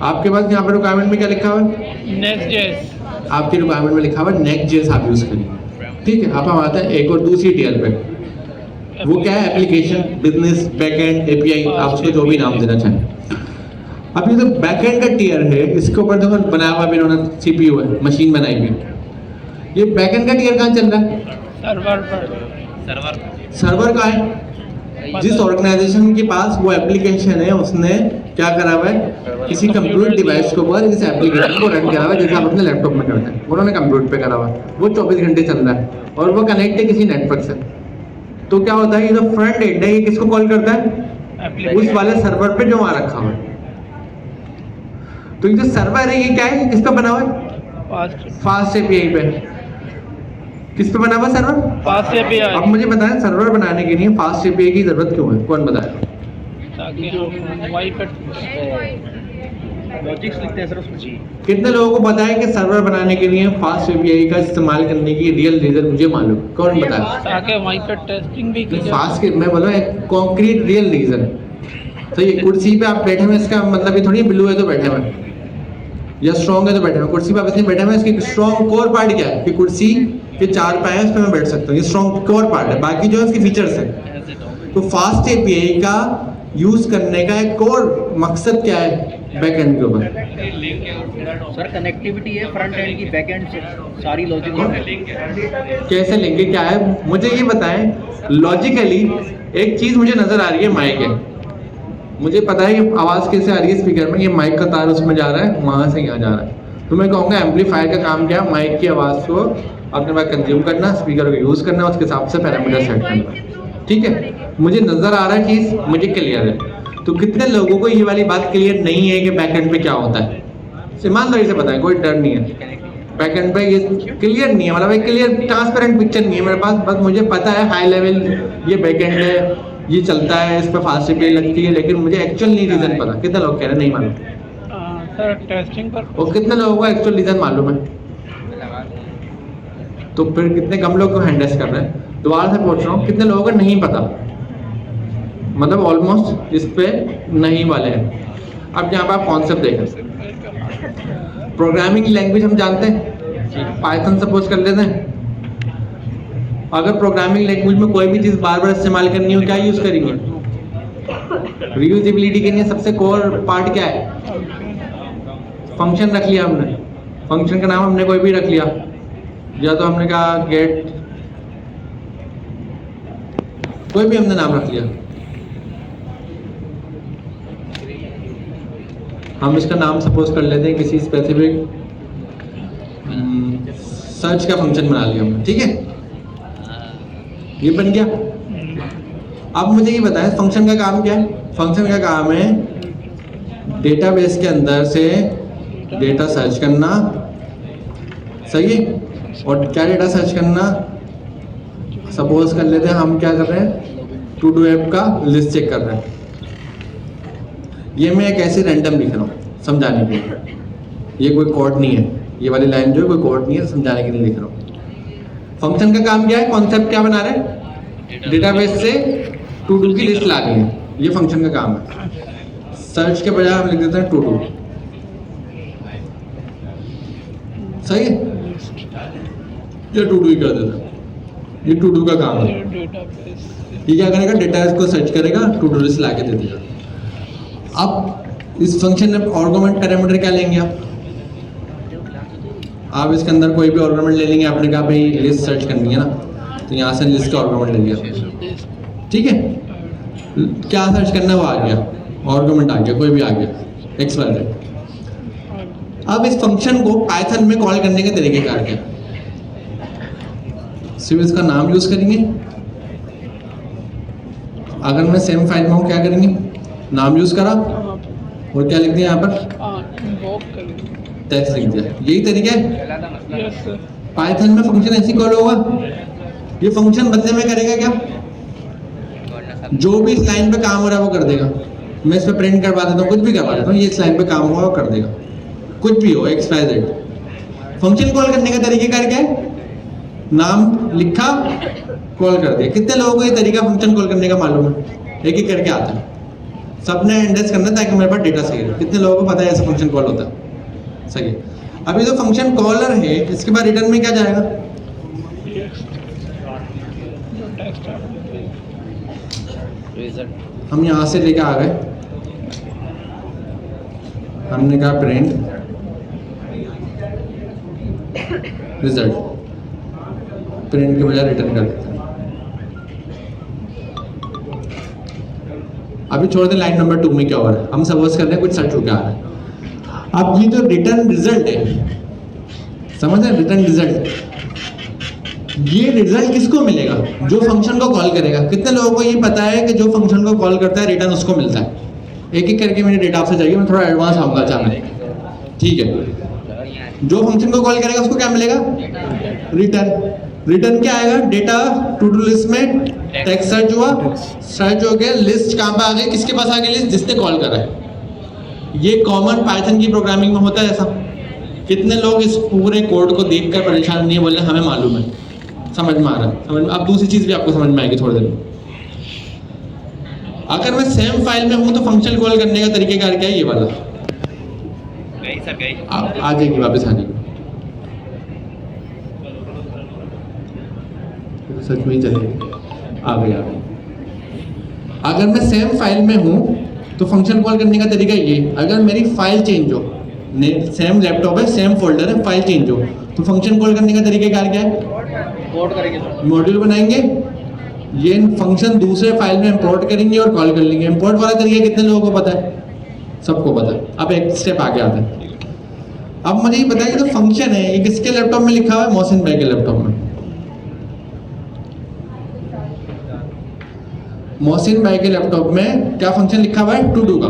आपके पास यहाँ पे रिक्वायरमेंट में क्या लिखा हुआ है? नेक्स्ट.जेएस। आपकी रिक्वायरमेंट में लिखा हुआ है नेक्स्ट.जेएस आप यूज करिए। ठीक है, अब हम आते हैं एक और दूसरी टीयर पे। वो क्या है? एप्लीकेशन, बिजनेस, बैकएंड, एपीआई, आप उसको जो भी नाम देना चाहें। अब ये जो बैकएंड का टीयर है, इसके ऊपर देखो बनाया हुआ भी इन्होंने सीपीयू है, मशीन बनाई हुई है। ये बैकएंड का टीयर कहाँ चल रहा है? सर्वर पर। सर्वर का है। जिस ऑर्गेनाइजेशन के पास वो एप्लीकेशन है उसने क्या करा हुआ है? किसी कंप्यूटर डिवाइस के ऊपर इस एप्लीकेशन को रन करा हुआ है, जैसे आप अपने लैपटॉप में करते हैं, उन्होंने कंप्यूटर पे करा हुआ है। वो 24 घंटे चल रहा है और वो कनेक्ट है किसी नेटवर्क से। तो क्या होता है, ये जो फ्रंट एंड है ये किसको कॉल करता है? उस वाले सर्वर पे जो वहां रखा हुआ है। तो ये जो सर्वर है ये क्या है? किस पे बना हुआ है? फास्ट एपीआई पे। किस पे बना हुआ सर्वर? Fast API. अब मुझे बताएं, सर्वर बनाने के लिए फास्ट एपीआई की जरूरत क्यों है? कौन बताया? ताकि हम वाई पर लॉजिक्स लिखते हैं सर उसमें। जी। कितने लोगों को पता है कि सर्वर बनाने के लिए फास्ट एपीआई का इस्तेमाल करने की रियल रीजन मुझे मालूम? कौन बताया? ताकि वहीं पर टेस्टिंग भी की जाए। फास्ट के मैं बोल रहा हूँ एक कॉन्क्रीट रियल रीजन। तो ये कुर्सी पे आप बैठे हुए, इसका मतलब ये थोड़ी ब्लू है तो बैठे हुए या स्ट्रॉन्ग है तो बैठे हुए। कुर्सी पे आप इसलिए बैठे हुए, इसकी स्ट्रॉन्ग कोर पार्ट क्या है? कि कुर्सी के 4 पाए हैं, उस पर मैं बैठ सकता हूँ, ये स्ट्रॉन्ग कोर पार्ट है। बाकी जो है उसकी फीचर्स है। तो फास्ट एपीआई का यूज करने का एक कोर मकसद क्या है? बैकएंड के ऊपर सर कनेक्टिविटी है फ्रंट एंड की बैक एंड से, सारी लॉजिक कैसे लेंगे, क्या है मुझे ये बताएं। लॉजिकली एक चीज मुझे नजर आ रही है, माइक है, मुझे पता है कि आवाज कैसे आ रही है स्पीकर में, ये माइक का तार उसमें जा रहा है, वहां से यहाँ जा रहा है। तो मैं कहूँगा एम्पलीफायर का काम क्या है? माइक की आवाज को अपने पास कंज्यूम करना, स्पीकर को यूज करना, उसके हिसाब से पैरामीटर सेट करना। ठीक है, मुझे नजर आ रहा है चीज, मुझे क्लियर है। तो कितने लोगों को ये वाली बात क्लियर नहीं है कि बैकएंड पे क्या होता है? ईमानदारी से बताएं, कोई डर नहीं है। बैकएंड पे ये क्लियर नहीं है, मतलब एक क्लियर ट्रांसपेरेंट पिक्चर नहीं है मेरे पास। बस मुझे पता है हाई लेवल ये बैकएंड है, ये चलता है, इस पर फास्ट एपीआई लगती है, लेकिन मुझे एक्चुअल नहीं रीजन पता। कितने लोग कह रहे हैं नहीं मालूम? सर टेस्टिंग पर। और कितने लोगों को एक्चुअल रीजन मालूम है? तो फिर कितने कम लोग को हैंडल्स कर रहे हैं? दोबारा से पूछ रहा हूँ, कितने लोगों को नहीं पता? मतलब ऑलमोस्ट इस पे नहीं वाले हैं। अब यहाँ पे आप कॉन्सेप्ट देखें, प्रोग्रामिंग लैंग्वेज हम जानते हैं, पाइथन सपोज कर लेते हैं। अगर प्रोग्रामिंग लैंग्वेज में कोई भी चीज़ बार बार इस्तेमाल करनी हो, क्या यूज़ करेंगे? रीयूजेबिलिटी के लिए सबसे कोर पार्ट क्या है? फंक्शन रख लिया हमने, फंक्शन का नाम हमने कोई भी रख लिया, या तो हमने कहा गेट, कोई भी हमने नाम रख लिया। हम इसका नाम सपोज कर लेते हैं किसी स्पेसिफिक सर्च का फंक्शन बना लिया हमने, ठीक है, ये बन गया। अब मुझे ये बताएं फंक्शन का काम क्या है। फंक्शन का काम है डेटाबेस के अंदर से डेटा सर्च करना, सही है। और क्या डेटा सर्च करना, सपोज कर लेते हैं हम क्या कर रहे हैं, टू डू ऐप का लिस्ट चेक कर रहे हैं। ये मैं एक ऐसे रैंडम लिख रहा हूँ समझाने के लिए, ये कोई कोड नहीं है, ये वाली लाइन जो है कोई कोड नहीं है, समझाने के लिए लिख रहा हूँ। फंक्शन का काम क्या है, कॉन्सेप्ट क्या बना रहे हैं, डेटाबेस से टू डू की लिस्ट लानी है, ये फंक्शन का काम है। सर्च के बजाय हम लिख देते हैं टू डू, सही है, ये टू डू ही कर देता है, ये टू डू का काम है। ये क्या करेगा, डेटा को सर्च करेगा, टू डू लिस्ट ला के दे देगा। अब इस फंक्शन में आर्गुमेंट पैरामीटर क्या लेंगे आप इसके अंदर कोई भी आर्गुमेंट ले लेंगे। आपने कहा भाई लिस्ट सर्च करनी है ना, तो यहाँ से लिस्ट का आर्गुमेंट ले लिया, ठीक है। क्या सर्च करना वो आ गया, आर्गुमेंट आ गया, कोई भी आ गया, एक्स वाई जेड। अब इस फंक्शन को पाइथन में कॉल करने के तरीके क्या है, सिर्फ इसका नाम यूज करेंगे। अगर मैं सेम फाइल में हूँ क्या करेंगे, नाम यूज करा और क्या लिख दिया यहाँ पर, टेक्स्ट लिख दिया, यही तरीका है। पाइथन में फंक्शन ऐसी कॉल होगा, ये फंक्शन बदले में करेगा क्या, जो भी इस लाइन पे काम हो रहा है वो कर देगा। मैं इस पे प्रिंट करवा देता हूँ, कुछ भी करवा देता हूँ, ये इस लाइन पे काम हुआ वो कर देगा, कुछ भी हो, X Y Z. Function call करने का तरीका क्या है, नाम लिखा, कॉल कर दिया। कितने लोगों को ये तरीका फंक्शन कॉल करने का मालूम है, एक एक करके आता है, सबने एंडर्स करना है ताकि मेरे पास डेटा सही रहे। कितने लोगों को पता है ऐसा फंक्शन कॉल होता है, सही है। अभी तो फंक्शन कॉलर है, इसके बाद रिटर्न में क्या जाएगा, हम यहाँ से लेके आ गए, हमने कहा प्रिंट रिजल्ट, प्रिंट के बजाय रिटर्न कर देते हैं। अभी छोड़ दें लाइन नंबर 2 में क्या हो रहा है, हम सपोज कर रहे हैं कुछ सर्च होकर आ रहा है। अब ये जो रिटर्न रिजल्ट है, समझ रहे, रिटर्न रिजल्ट, ये रिजल्ट किसको मिलेगा, जो फंक्शन को कॉल करेगा। कितने लोगों को ये पता है कि जो फंक्शन को कॉल करता है रिटर्न उसको मिलता है। एक एक करके मेरे डेटा आपसे चाहिए, मैं थोड़ा एडवांस आऊंगा अचानक, ठीक है। जो फंक्शन को कॉल करेगा उसको क्या मिलेगा, रिटर्न। रिटर्न क्या आएगा, डेटा टू डू लिस्ट में टेक्स्ट सर्च हुआ, सर्च हो गया, लिस्ट कहाँ पे आ गई, किसके पास आ गई लिस्ट, जिसने कॉल करा है। ये कॉमन पाइथन की प्रोग्रामिंग में होता है ऐसा। कितने लोग इस पूरे कोड को देखकर परेशान नहीं, बोल रहे हमें मालूम है, समझ में आ रहा है, समझ में। अब दूसरी चीज भी आपको समझ में आएगी थोड़ी देर में। अगर मैं सेम फाइल में हूं तो फंक्शन कॉल करने का तरीका क्या है, ये वाला आ जाएगी, वापस आ जाएगी, सच में ही चलेगी, आ गई। अगर मैं सेम फाइल में हूं तो फंक्शन कॉल करने का तरीका ये, अगर मेरी फाइल चेंज हो, सेम लैपटॉप है, सेम फोल्डर है, फाइल चेंज हो तो फंक्शन कॉल करने का तरीका क्या है, मॉड्यूल बनाएंगे, ये फंक्शन दूसरे फाइल में इंपोर्ट करेंगे और कॉल कर लेंगे। इंपोर्ट वाला तरीका कितने लोगों को पता है, सबको पता है। अब एक स्टेप आगे आता है। अब मुझे ये बताइए तो फंक्शन है ये किसके लैपटॉप में लिखा हुआ है, मोहसिन भाई के लैपटॉप में। मोहसिन भाई के लैपटॉप में क्या फंक्शन लिखा हुआ है, टू डू का।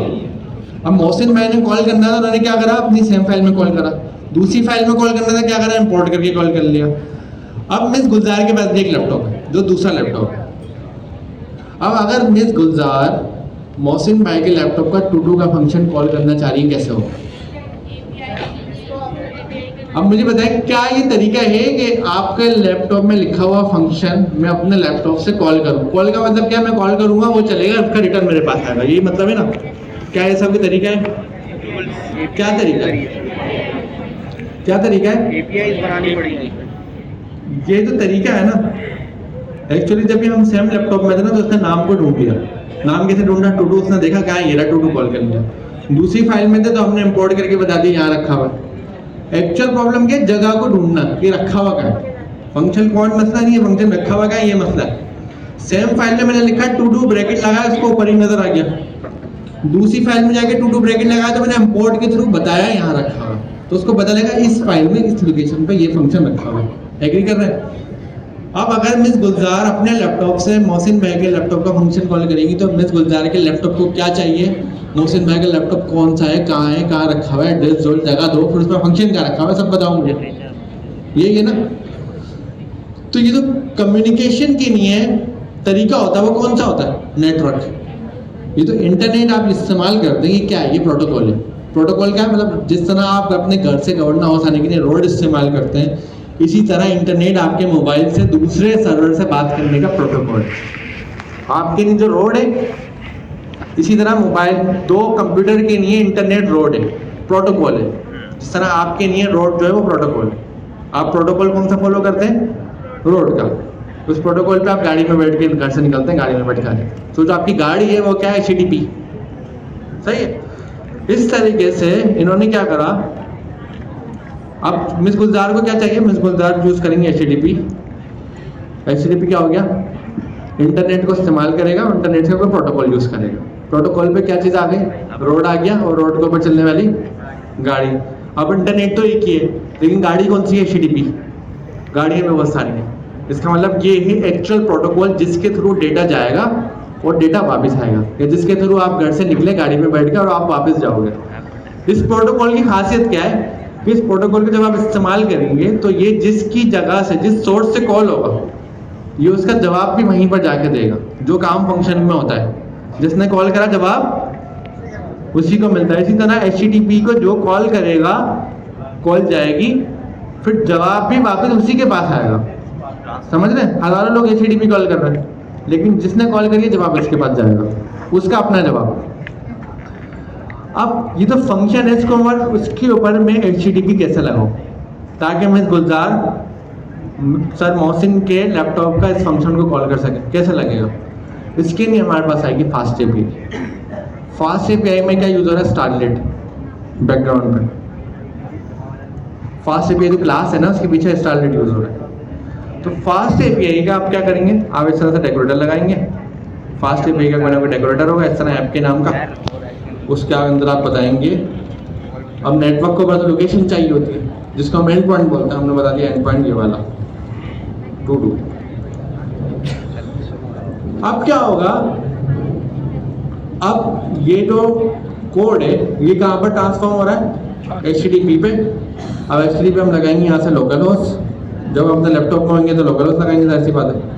अब मोहसिन भाई ने कॉल करना था, उन्होंने क्या करा, अपनी सेम फाइल में कॉल करा। दूसरी फाइल में कॉल करना था, क्या करा, इंपोर्ट करके कॉल कर लिया। अब मिस गुलजार के पास भी एक लैपटॉप है, जो दूसरा लैपटॉप है। अब अगर मिस गुलजार मोहसिन भाई के लैपटॉप का टू डू का फंक्शन कॉल करना चाह रही है, कैसे होगा। अब मुझे बताएं क्या ये तरीका है कि आपके लैपटॉप में लिखा हुआ फंक्शन मैं अपने लैपटॉप से कॉल करूं। कॉल का मतलब क्या, मैं कॉल करूंगा वो चलेगा, उसका रिटर्न मेरे पास आएगा, यही मतलब है ना। क्या ये सब भी तरीका है, क्या तरीका है, क्या तरीका है, एपीआई बनानी पड़ेगी। ये तो तरीका है ना। एक्चुअली जब भी हम सेम लैपटॉप में थे ना, तो उसने नाम को ढूंढ लिया। नाम कैसे ढूंढा, टू डू, उसने देखा क्या ये रहा, टू डू कॉल कर लिया। दूसरी फाइल में थे तो हमने इंपोर्ट करके बता दिया यहाँ रखा हुआ। एक्चुअल प्रॉब्लम क्या है, जगह को ढूंढना कि रखा हुआ क्या है। फंक्शन कौन मसला नहीं है, फंक्शन रखा हुआ क्या है, ये मसला है। सेम फाइल में मैंने लिखा टू डू, ब्रैकेट लगाया, उसको ऊपर ही नजर आ गया। दूसरी फाइल में जाके टू ब्रैकेट लगाया तो मैंने इंपोर्ट के थ्रू बताया यहाँ रखा हुआ, तो उसको पता लगा इस फाइल में इस लोकेशन पे ये फंक्शन रखा हुआ है। एग्री कर रहे हैं? अब अगर मिस गुलजार अपने लैपटॉप से मोहसिन भाई के लैपटॉप का फंक्शन कॉल करेंगी तो मिस गुलजार के लैपटॉप को क्या चाहिए, मोहसिन भाई का लैपटॉप कौन सा है, कहाँ रखा हुआ है, एड्रेस जो जगह दो, फिर उसमें फंक्शन क्या रखा हुआ है, सब बताओ मुझे। यही है ना? तो ये तो कम्युनिकेशन के लिए तरीका होता है, वो कौन सा होता है? नेटवर्क। ये तो इंटरनेट आप इस्तेमाल करते हैं, ये क्या है? ये प्रोटोकॉल है। प्रोटोकॉल क्या है? मतलब जिस तरह आप अपने घर से गवर्नर हाउस आने के लिए रोड इस्तेमाल करते हैं, इसी तरह इंटरनेट आपके मोबाइल से दूसरे सर्वर से बात करने का प्रोटोकॉल है। आपके लिए जो रोड है, इसी तरह मोबाइल दो कंप्यूटर के लिए इंटरनेट रोड है, प्रोटोकॉल है। जिस तरह आपके लिए रोड जो है वो प्रोटोकॉल है। आप प्रोटोकॉल कौन सा फॉलो करते हैं? रोड का। उस प्रोटोकॉल पे आप गाड़ी में बैठ के घर से निकलते हैं, गाड़ी में बैठ के तो जो आपकी गाड़ी है वो क्या है? HTTP। सही है। इस तरीके से इन्होंने क्या करा, अब मिस गुलजार को क्या चाहिए? मिस गुलजार यूज करेंगे HTTP। HTTP क्या हो गया? इंटरनेट को इस्तेमाल करेगा, इंटरनेट से कोई प्रोटोकॉल यूज करेगा। प्रोटोकॉल पे क्या चीज़ आ गई? रोड आ गया, और रोड के ऊपर चलने वाली गाड़ी। अब इंटरनेट तो एक ही है, लेकिन गाड़ी कौन सी है? HTTP। गाड़ी में बहुत सारी है। इसका मतलब ये है एक्चुअल प्रोटोकॉल जिसके थ्रू डेटा जाएगा और डेटा वापस आएगा, या जिसके थ्रू आप घर से निकले गाड़ी में बैठ के और आप वापस जाओगे। इस प्रोटोकॉल की खासियत क्या है? इस प्रोटोकॉल को जब आप इस्तेमाल करेंगे तो ये जिसकी जगह से, जिस सोर्स से कॉल होगा, ये उसका जवाब भी वहीं पर जाके देगा, जो काम फंक्शन में होता है। जिसने कॉल करा जवाब उसी को मिलता है। इसी तरह HTTP को जो कॉल करेगा, कॉल जाएगी, फिर जवाब भी वापस उसी के पास आएगा। समझ रहे हैं? हजारों लोग HTTP कॉल कर रहे हैं, लेकिन जिसने कॉल करी जवाब उसके पास जाएगा, उसका अपना जवाब। अब ये तो फंक्शन है, इसको और उसके ऊपर में HTTP कैसे लगाऊं ताकि मिस गुलजार सर मोहसिन के लैपटॉप का इस फंक्शन को कॉल कर सके? कैसे लगेगा? इसके लिए हमारे पास आएगी फास्ट API। फास्ट API में क्या यूज हो रहा है? स्टारलेट बैकग्राउंड में। फास्ट API जो क्लास है ना, उसके पीछे स्टारलेट यूज हो रहा है। तो फास्ट API का आप क्या करेंगे? आप इस तरह से डेकोरेटर लगाएंगे। फास्ट API का कोई डेकोरेटर होगा इस तरह ऐप के नाम का, उसके अंदर आप बताएंगे। अब नेटवर्क को बस लोकेशन चाहिए होती है, जिसको हम एंड पॉइंट बोलते हैं। हमने बता दिया एंड पॉइंट ये वाला टू। अब क्या होगा? अब ये जो कोड है ये कहाँ पर ट्रांसफॉर्म हो रहा है? HTTP पे। अब HTTP हम लगाएंगे यहाँ से लोकल होस्ट। जब अपने लैपटॉप में होंगे तो लोकल होस्ट लगाएंगे, ऐसी बात है।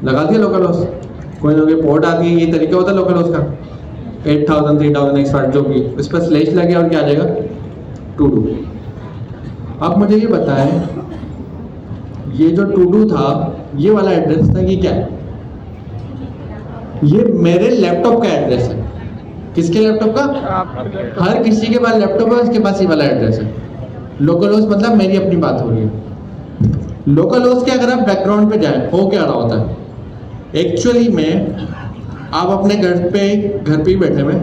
लगा दिया लोकल होस्ट। कोई ना कोई पोर्ट आती है, ये तरीका होता है लोकल होस्ट का। 8000 3000 160 जो भी, इस पर स्लैश लगे और क्या आ जाएगा? To do. अब मुझे ये बताएं, ये जो टू डू था, ये वाला एड्रेस था, ये क्या है? ये मेरे लैपटॉप का एड्रेस है। किसके लैपटॉप का? हर किसी के पास लैपटॉप है, उसके पास ये वाला एड्रेस है। लोकल होस्ट मतलब मेरी अपनी बात हो रही है। लोकल होस्ट के अगर आप बैकग्राउंड पे जाएं, हो क्या रहा होता है? एक्चुअली में आप अपने घर पे ही बैठे हुए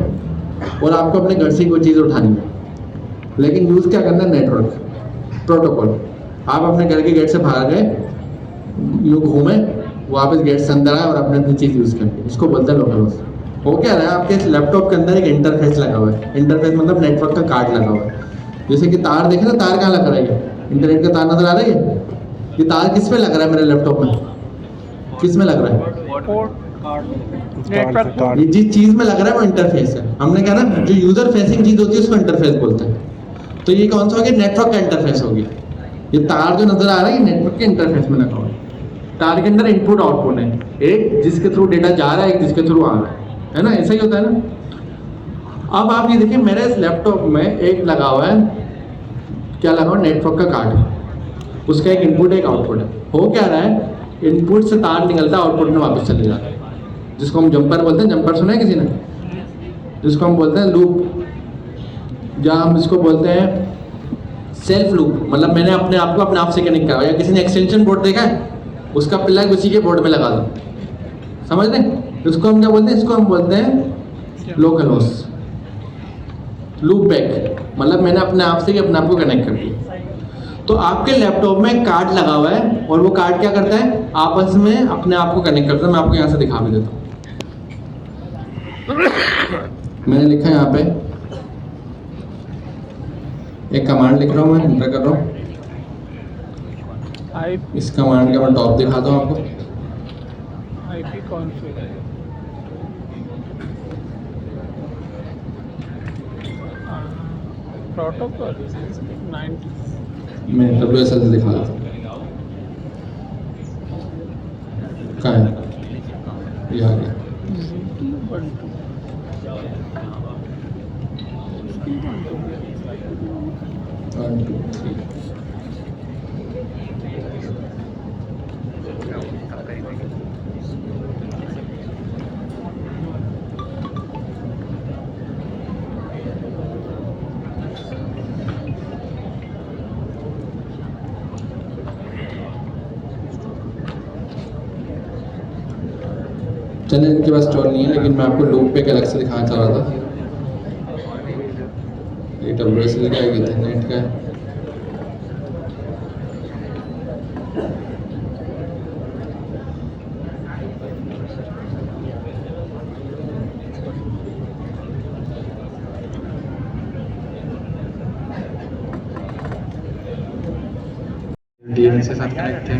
और आपको अपने घर से कोई चीज़ उठानी है, लेकिन यूज़ क्या करना है? Network protocol. आप अपने घर के गेट से बाहर गए, यूँ घूमे, वापस गेट से अंदर आए और अपने अपनी चीज़ यूज़ करें, इसको बोलते हैं लोकल होस्ट। हो क्या रहा है? आपके लैपटॉप के अंदर एक इंटरफेस लगा हुआ है। इंटरफेस मतलब नेटवर्क का कार्ड लगा हुआ है। जैसे कि तार देखे ना, तार कहाँ लग रहा है? इंटरनेट का तार नजर आ रही है? ये तार किस पे लग रहा है? मेरे लैपटॉप में किस में लग रहा है? ये जिस चीज में लग रहा है वो इंटरफेस है। हमने कहा ना, जो यूजर फेसिंग चीज होती है उसको इंटरफेस बोलते हैं। तो ये कौन सा हो गया? नेटवर्क का इंटरफेस हो गया। ये तार जो नजर आ रहा है, ये नेटवर्क के इंटरफेस में लगा हुआ है। तार के अंदर इनपुट आउटपुट है, एक जिसके थ्रू डेटा जा रहा है, एक जिसके थ्रू आ रहा है ना? ऐसा ही होता है ना। अब आप ये देखिए, मेरे इस लैपटॉप में एक लगा हुआ है, क्या लगा हुआ? नेटवर्क का कार्ड। उसका एक इनपुट एक आउटपुट है। हो क्या रहा है? इनपुट से तार निकलता है, आउटपुट में वापस चले जाता है, जिसको हम जंपर बोलते हैं। जंपर सुना है किसी ने? जिसको हम बोलते हैं लूप, या हम इसको बोलते हैं सेल्फ लूप। मतलब मैंने अपने आप को अपने आप से कनेक्ट करा। या किसी ने एक्सटेंशन बोर्ड देखा है, उसका प्लग उसी के बोर्ड में लगा दो, समझ लें। इसको हम क्या बोलते हैं? इसको हम बोलते हैं लोकल होस्ट। लूप बैक मतलब मैंने अपने आप से ही अपने आप को कनेक्ट कर दिया। तो आपके लैपटॉप में कार्ड लगा हुआ है और वो कार्ड क्या करता है, आपस में अपने आप को कनेक्ट करता है। मैं आपको यहाँ से दिखा भी देता हूँ। मैंने लिखा है यहाँ पे एक कमांड लिख रहा हूँ, मैं एंटर कर रहा हूँ। इस कमांड का मैं टॉप दिखाता हूँ आपको। IP config protocol 90 मैं WSL से दिखा देता हूँ। कहाँ है, ये आ गया। 1 2 3 चलिए, इनके पास स्टोर नहीं है, लेकिन मैं आपको लूप पे एक अलग से दिखाना चाह रहा था। ये WSL का है, इथरनेट का है। DNS के साथ कनेक्ट है,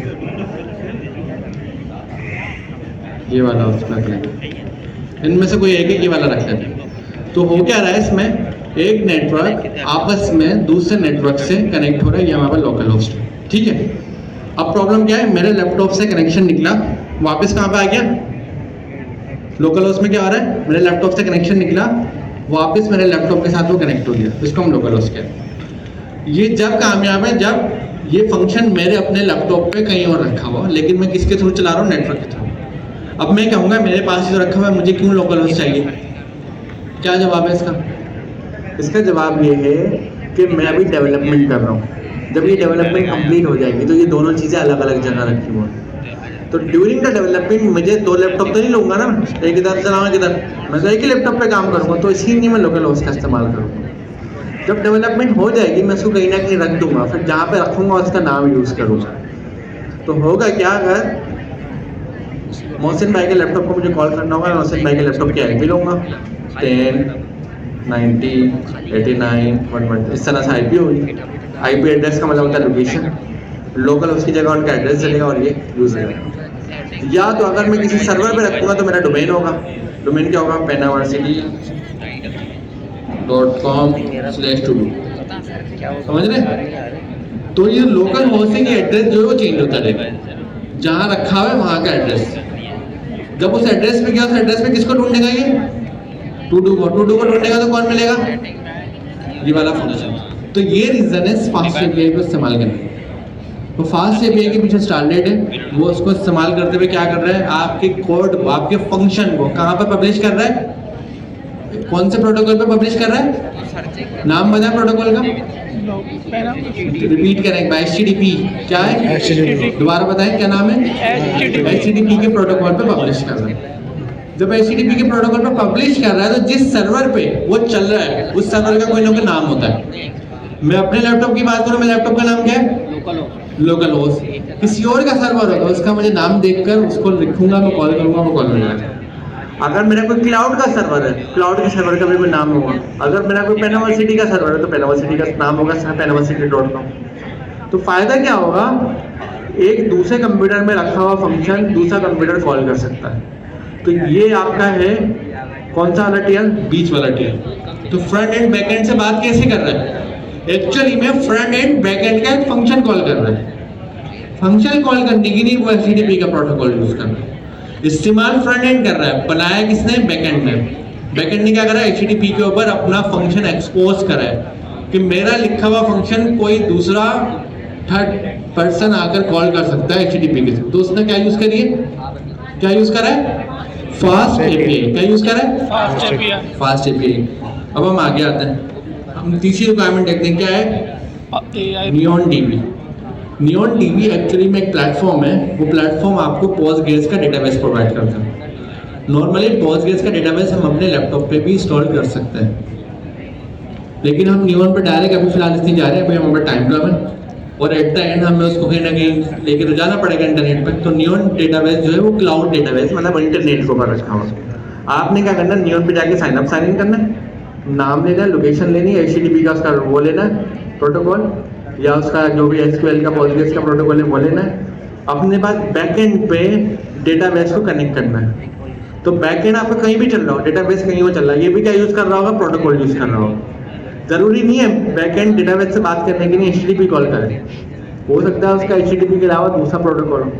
ये वाला उसमें कनेक्ट, इनमें से कोई एक ही ये वाला रखते हैं। तो हो क्या रहा है, इसमें एक नेटवर्क आपस में दूसरे नेटवर्क से कनेक्ट हो रहा है। ये हमारा लोकल होस्ट है, ठीक है। अब प्रॉब्लम क्या है, मेरे लैपटॉप से कनेक्शन निकला, वापस कहाँ पे आ गया, लोकल होस्ट में क्या आ रहा है, मेरे लैपटॉप से कनेक्शन निकला, वापस मेरे लैपटॉप के साथ वो कनेक्ट हो गया। इसको हम लोकल होस्ट कहते हैं। ये जब कामयाब है जब ये फंक्शन मेरे अपने लैपटॉप पे कहीं और रखा हुआ, लेकिन मैं किसके थ्रू चला रहा हूँ, नेटवर्क के थ्रू। अब मैं कहूँगा मेरे पास ही तो रखा हुआ है, मुझे क्यों लोकल होस्ट चाहिए? क्या जवाब है इसका? इसका जवाब ये है कि मैं अभी डेवलपमेंट कर रहा हूँ। जब ये डेवलपमेंट कंप्लीट हो जाएगी तो ये दोनों चीज़ें अलग अलग जगह रखी हुई हैं। तो ड्यूरिंग द डेवलपमेंट मुझे 2 लैपटॉप तो नहीं लूँगा ना, एक इधर चलाऊँगा किधर, मैं तो एक ही लैपटॉप पे काम करूँगा। तो इसलिए मैं लोकल होस्ट का इस्तेमाल करूँगा। जब डेवलपमेंट हो जाएगी मैं उसको कहीं ना कहीं रख दूँगा, फिर जहाँ पे रखूँगा उसका नाम यूज़ करूँगा। तो होगा क्या, अगर मोहसिन भाई के लैपटॉप को मुझे कॉल करना होगा, मोहसिन भाई के लैपटॉप की IP लूँगा 10 90 89 120, इस तरह से IP होगी। IP एड्रेस का मतलब होता है लोकेशन, लोकल उसकी जगह उनका एड्रेस चलेगा और ये यूज़ होगा। या तो अगर मैं किसी सर्वर पे रखूँगा तो मेरा डोमेन होगा, डोमेन क्या होगा, penaversity.com/to do, समझ रहे? तो ये लोकल होस्टिंग एड्रेस जो है वो चेंज होता रहेगा, जहाँ रखा हुआ है वहाँ का एड्रेस। जब उस एड्रेस पे गया, उस एड्रेस पे किसको ढूंढेगा, ये टू डू को ढूंढेगा तो कौन मिलेगा, ये वाला फंक्शन। तो ये रीजन है फास्ट API को इस्तेमाल करने। तो फास्ट API के पीछे स्टारलेट है, वो उसको इस्तेमाल करते हुए क्या कर रहा है, आपके कोड, आपके फंक्शन को कहाँ पर पब्लिश कर रहा है, कौन से प्रोटोकॉल पे पब्लिश कर रहा है, नाम बताए प्रोटोकॉल का, रिपीट करें एक बार, HTTP क्या है, दोबारा बताएं क्या नाम है, HTTP के प्रोटोकॉल पे पब्लिश कर रहा है। जब HTTP के प्रोटोकॉल पे पब्लिश कर रहा है तो जिस सर्वर पे वो चल रहा है उस सर्वर का कोई ना कोई नाम होता है। मैं अपने लैपटॉप की बात करूं, मेरे लैपटॉप का नाम क्या है, लोकल होस्ट। किसी और का सर्वर होगा, उसका मुझे नाम देखकर उसको लिखूंगा, मैं कॉल करूंगा, वो कॉल मिलेगा। अगर मेरा कोई क्लाउड का सर्वर है, क्लाउड के सर्वर का भी कोई नाम होगा। अगर मेरा कोई पेनावर्सिटी का सर्वर है तो पेनावर्सिटी का नाम होगा penaversity.com। तो फायदा क्या होगा, एक दूसरे कंप्यूटर में रखा हुआ फंक्शन दूसरा कंप्यूटर कॉल कर सकता है। तो ये आपका है कौन सा वाला टियर, बीच वाला टियर। तो फ्रंट एंड बैक एंड से बात कैसे कर रहा है, एक्चुअली में फ्रंट एंड बैक एंड का एक फंक्शन कॉल कर रहा है। फंक्शन कॉल करने के लिए वो HTTP का प्रोटोकॉल यूज कर रहा है। इस्तेमाल फ्रंट एंड कर रहा है, बनाया किसने, बैकएंड में। बैकएंड ने क्या करा है, HTTP के ऊपर अपना फंक्शन एक्सपोज करा है कि मेरा लिखा हुआ फंक्शन कोई दूसरा थर्ड पर्सन आकर कॉल कर सकता है HTTP के थ्रू। तो उसने क्या यूज करी है, क्या यूज करा है, फास्ट API। क्या यूज करा है, फास्ट API। अब हम आगे आते हैं, हम तीसरी रिक्वायरमेंट देखते हैं, क्या है, NeonDB। NeonDB एक्चुअली में एक प्लेटफॉर्म है, वो प्लेटफॉर्म आपको पोस्टग्रेस का डेटाबेस प्रोवाइड करता है। नॉर्मली पोस्टग्रेस का डेटाबेस हम अपने लैपटॉप पे भी इंस्टॉल कर सकते हैं, लेकिन हम नियॉन पे डायरेक्ट अभी फिलहाल इसलिए जा रहे हैं, अभी हमारा टाइम कम है और एट द एंड हमें उसको कहीं ना कहीं लेके तो जाना पड़ेगा इंटरनेट पे। तो नियॉन डेटाबेस जो है वो क्लाउड डेटाबेस मतलब इंटरनेट के ऊपर रखा हुआ। आपने क्या करना है, नियॉन पे जाके साइन इन करना है, नाम लेना है, लोकेशन लेनी है, HTTP का उसका वो लेना है प्रोटोकॉल, या उसका जो भी SQL का पोस्टग्रेस का प्रोटोकॉल है वो लेना है। अपने पास बैकएंड पे डेटाबेस को कनेक्ट करना है। तो बैकएंड आपका कहीं भी चल रहा हो, डेटाबेस कहीं वो चल रहा है, ये भी क्या यूज़ कर रहा होगा, प्रोटोकॉल यूज़ कर रहा होगा। ज़रूरी नहीं है बैकएंड डेटाबेस से बात करने के लिए HTTP कॉल करें, हो सकता है उसका HTTP के अलावा दूसरा प्रोटोकॉल हो।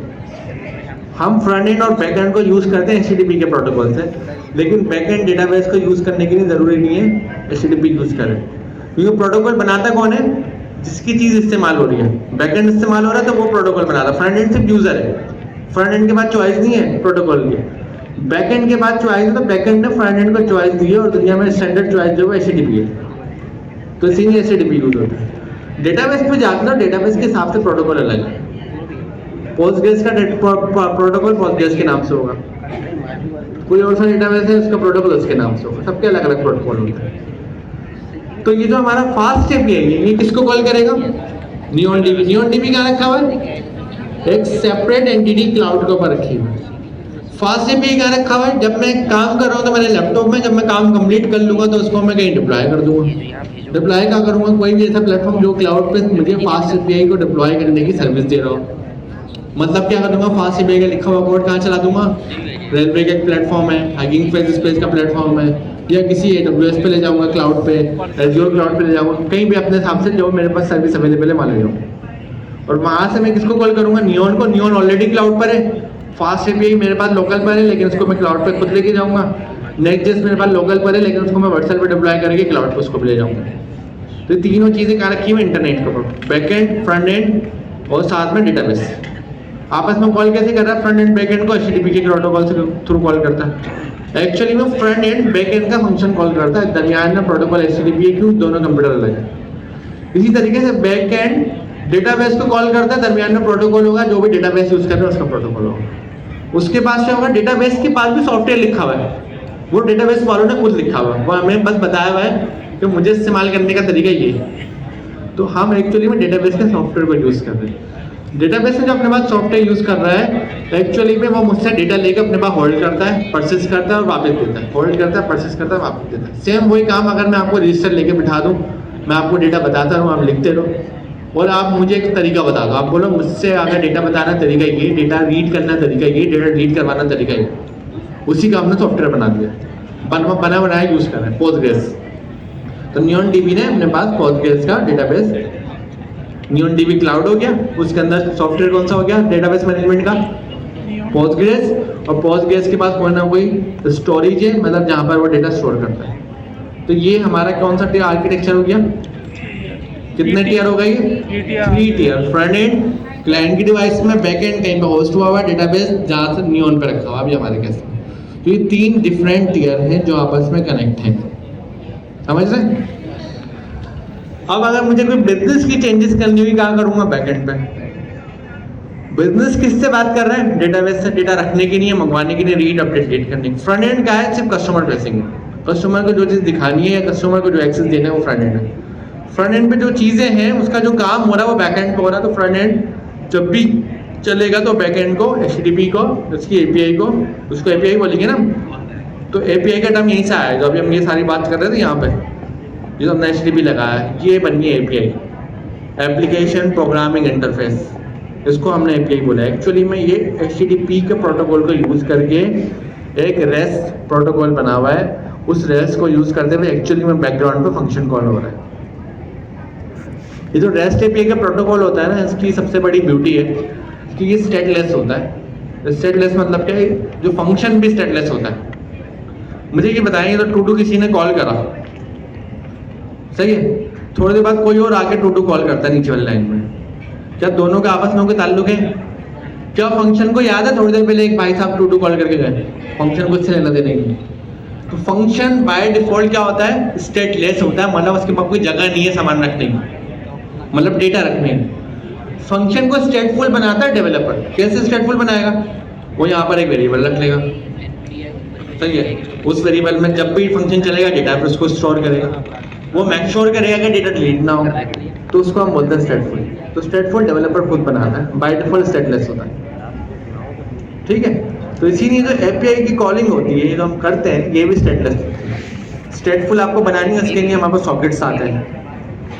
हम फ्रंट एंड और बैक एंड को यूज़ करते हैं HTTP के प्रोटोकॉल से, लेकिन बैक एंड डेटाबेस को यूज़ करने के लिए ज़रूरी नहीं है HTTP यूज़ करें, क्योंकि प्रोटोकॉल बनाता कौन है, जिसकी चीज़ इस्तेमाल हो रही है। बैक एंड इस्तेमाल हो रहा है तो वो प्रोटोकॉल बनाता है, फ्रंट एंड सिर्फ यूज़र है। फ्रंट एंड के बाद चॉइस नहीं है प्रोटोकॉल की, बैक एंड के बाद चॉइस है। तो बैक एंड ने फ्रंट एंड को चॉइस दी है और दुनिया में स्टैंडर्ड चॉइस जो है HTTP है, तो इसीलिए HTTP यूज़ होता है। डेटाबेस पे जाते हो, डेटाबेस के हिसाब से प्रोटोकॉल अलग है। पोस्टग्रेस का प्रोटोकॉल पोस्टग्रेस के नाम से होगा, कोई और सा डेटाबेस है उसका प्रोटोकॉल उसके नाम से होगा, सबके अलग अलग प्रोटोकॉल होते हैं। तो ये जो हमारा फास्ट API है ये किसको कॉल करेगा, नियॉन DB। नियॉन DB क्या रखा हुआ है, एक सेपरेट एंटिटी क्लाउड के ऊपर रखी हुई है। फास्ट API क्या रखा हुआ है, जब मैं काम कर रहा हूँ तो मेरे लैपटॉप में जब मैं काम कंप्लीट कर लूंगा तो उसको मैं कहीं डिप्लॉय कर दूंगा। डिप्लॉय क्या करूंगा, कोई भी ऐसा प्लेटफॉर्म जो क्लाउड पे मुझे फास्ट API को डिप्लॉय करने की सर्विस दे रहा हो। मतलब क्या करूंगा, फास्ट API का लिखा हुआ कोड कहाँ चला दूंगा, रेलवे का एक प्लेटफॉर्म है, हगिंग फेस स्पेस का प्लेटफॉर्म है, या किसी AWS पे ले जाऊंगा, क्लाउड पे, Azure क्लाउड पे ले जाऊंगा, कहीं भी अपने हिसाब से जो मेरे पास सर्विस अवेलेबल है वहाँ ले जाऊँ। और वहाँ से मैं किसको कॉल करूंगा, नियॉन को। नियॉन ऑलरेडी क्लाउड पर है, फास्ट API मेरे पास लोकल पर है लेकिन उसको मैं क्लाउड पे खुद लेके जाऊंगा। नेक्स्ट.js मेरे पास लोकल पर है लेकिन उसको मैं वर्चुअल पे डिप्लॉय करके क्लाउड पे उसको ले जाऊंगा। तो तीनों चीज़ें कहाँ रखी हुई इंटरनेट के ऊपर, बैक एंड, फ्रंट एंड और साथ में डेटाबेस। आपस में कॉल कैसे कर रहा है, फ्रंट एंड बैक एंड को HTTP के प्रोटोकॉल से थ्रू कॉल करता है। एक्चुअली में फ्रंट एंड बैक एंड का फंक्शन कॉल करता है, दरमियान में प्रोटोकॉल HTTP है, क्यों, दोनों कंप्यूटर अलग है। इसी तरीके से बैक एंड डेटाबेस को कॉल करता है, दरमियान में प्रोटोकॉल होगा, जो भी डेटाबेस यूज कर रहे हैं उसका प्रोटोकॉल होगा। उसके पास क्या होगा, डेटाबेस के पास भी सॉफ्टवेयर लिखा हुआ है, वो डेटाबेस वालों ने खुद लिखा हुआ है, वो हमें बस बताया हुआ है कि मुझे इस्तेमाल करने का तरीका ये है। तो हम एक्चुअली में डेटाबेस के सॉफ्टवेयर को यूज़ कर रहे हैं। डेटाबेस में जो अपने पास सॉफ्टवेयर यूज़ कर रहा है, एक्चुअली में वो मुझसे डेटा लेकर अपने पास होल्ड करता है, परचेस करता है और वापस देता है, होल्ड करता है, परचेस करता है, वापस देता है। सेम वही काम अगर मैं आपको रजिस्टर लेके बिठा दूँ, मैं आपको डेटा बताता रहूँ, आप लिखते रहो और आप मुझे एक तरीका बता दो, आप बोलो मुझसे अगर डेटा बताना तरीका ये, डेटा रीड करना तरीका ये, डेटा रीड करवाना तरीका ये, उसी का हमने सॉफ्टवेयर बना दिया, बना बनाया यूज़ कर रहे हैं पोस्टग्रेस। तो नियॉन DB ने अपने पास पोस्टग्रेस का डेटाबेस, नियॉन DB क्लाउड हो गया, उसके अंदर सॉफ्टवेयर कौन सा हो गया, डेटाबेस मैनेजमेंट का पोस्टग्रेस, और पोस्टग्रेस के पास कोई ना कोई स्टोरेज है, मतलब जहाँ पर वो डेटा स्टोर करता है। तो ये हमारा कौन सा आर्किटेक्चर हो गया, कितने टीयर हो गई, 3 टीयर। फ्रंट एंड क्लाइंट की डिवाइस में, बैक एंड कहीं पे होस्ट हुआ हुआ डेटाबेस जहाँ से नियॉन पे रखा हुआ अभी हमारे केस में। तो ये 3 डिफरेंट टीयर हैं जो आपस में कनेक्ट हैं, समझ रहे। अब अगर मुझे कोई बिजनेस की चेंजेस करनी हुई कहाँ करूँगा, बैकएंड पे। बिजनेस किससे बात कर रहे हैं, डेटाबेस से, डेटा रखने के लिए, मंगवाने के लिए, रीड अपडेट डेट करने की। फ्रंट एंड का है, सिर्फ कस्टमर फेसिंग है, कस्टमर को जो चीज़ दिखानी है या कस्टमर को जो एक्सेस देना है वो फ्रंट एंड है। फ्रंट एंड पे जो चीज़ें हैं उसका जो काम हो रहा है वो बैक एंड पे हो रहा है। तो फ्रंट एंड जब भी चलेगा तो बैक एंड को, HTTP को, उसकी API को, उसको API बोलेंगे ना, तो API का टर्म यहीं से आया। जो अभी हम ये सारी बात कर रहे थे यहाँ पे, जो हमने HTTP लगाया है, ये बनी है API, एप्लीकेशन प्रोग्रामिंग इंटरफेस, इसको हमने API बोला है। एक्चुअली में ये HTTP के प्रोटोकॉल को यूज़ करके एक REST प्रोटोकॉल बना हुआ है, उस REST को यूज़ करते हुए एक्चुअली में बैकग्राउंड पे फंक्शन कॉल हो रहा है। ये जो REST API का प्रोटोकॉल होता है ना, इसकी सबसे बड़ी ब्यूटी है कि ये स्टेटलेस होता है। स्टेटलेस मतलब क्या है, जो फंक्शन भी स्टेटलेस होता है। मुझे ये बताएंगे तो टू किसी ने कॉल करा, सही है, थोड़ी देर बाद कोई और आके टू कॉल करता है नीचे वाली लाइन में, क्या दोनों के आपस में कोई ताल्लुक है, क्या फंक्शन को याद है थोड़ी देर पहले एक भाई साहब टू कॉल करके गए, फंक्शन को इससे लेना देने की। तो फंक्शन बाय डिफॉल्ट क्या होता है, स्टेटलेस होता है, मतलब उसके पास कोई जगह नहीं है सामान रखने की, मतलब डेटा रखने की। फंक्शन को स्टेटफुल बनाता है डेवलपर। कैसे स्टेटफुल बनाएगा, वो यहाँ पर एक वेरिएबल रख लेगा, सही है, उस वेरिएबल में जब भी फंक्शन चलेगा डेटा पर उसको स्टोर करेगा, वो मेक श्योर करेगा कि डेटा डिलीट ना हो, तो उसको हम बोलते हैं स्टेटफुल। तो स्टेटफुल डेवलपर खुद बनाता है, बाय डिफॉल्ट स्टेटलेस होता है, ठीक है। तो इसीलिए जो एपीआई की कॉलिंग होती है, ये जो हम करते हैं, ये भी स्टेटलेस होती है। स्टेटफुल आपको बनानी है, इसके लिए हमारे पास सॉकेट्स आते हैं,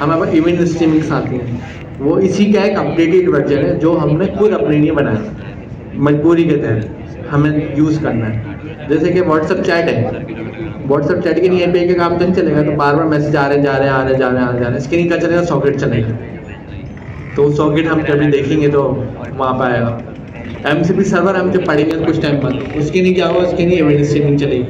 हमारे पास इवेंट स्ट्रीमिंग्स आती हैं, वो इसी का एक अपडेटेड वर्जन है जो हमने खुद अपने लिए बनाया, मजबूरी के तहत हमें यूज़ करना है। जैसे कि व्हाट्सएप चैट है, व्हाट्सएप चैट के लिए एपीआई का काम तो नहीं चलेगा, तो बार बार मैसेज आ रहे हैं, इसके लिए क्या चलेगा, सॉकेट चलेगा। तो सॉकेट हम कभी देखेंगे तो वहाँ पर आएगा। एमसीपी सर्वर हम जब पढ़ेंगे कुछ टाइम बाद, उसके लिए क्या होगा, उसके लिए इवेंट स्ट्रीमिंग चलेगी,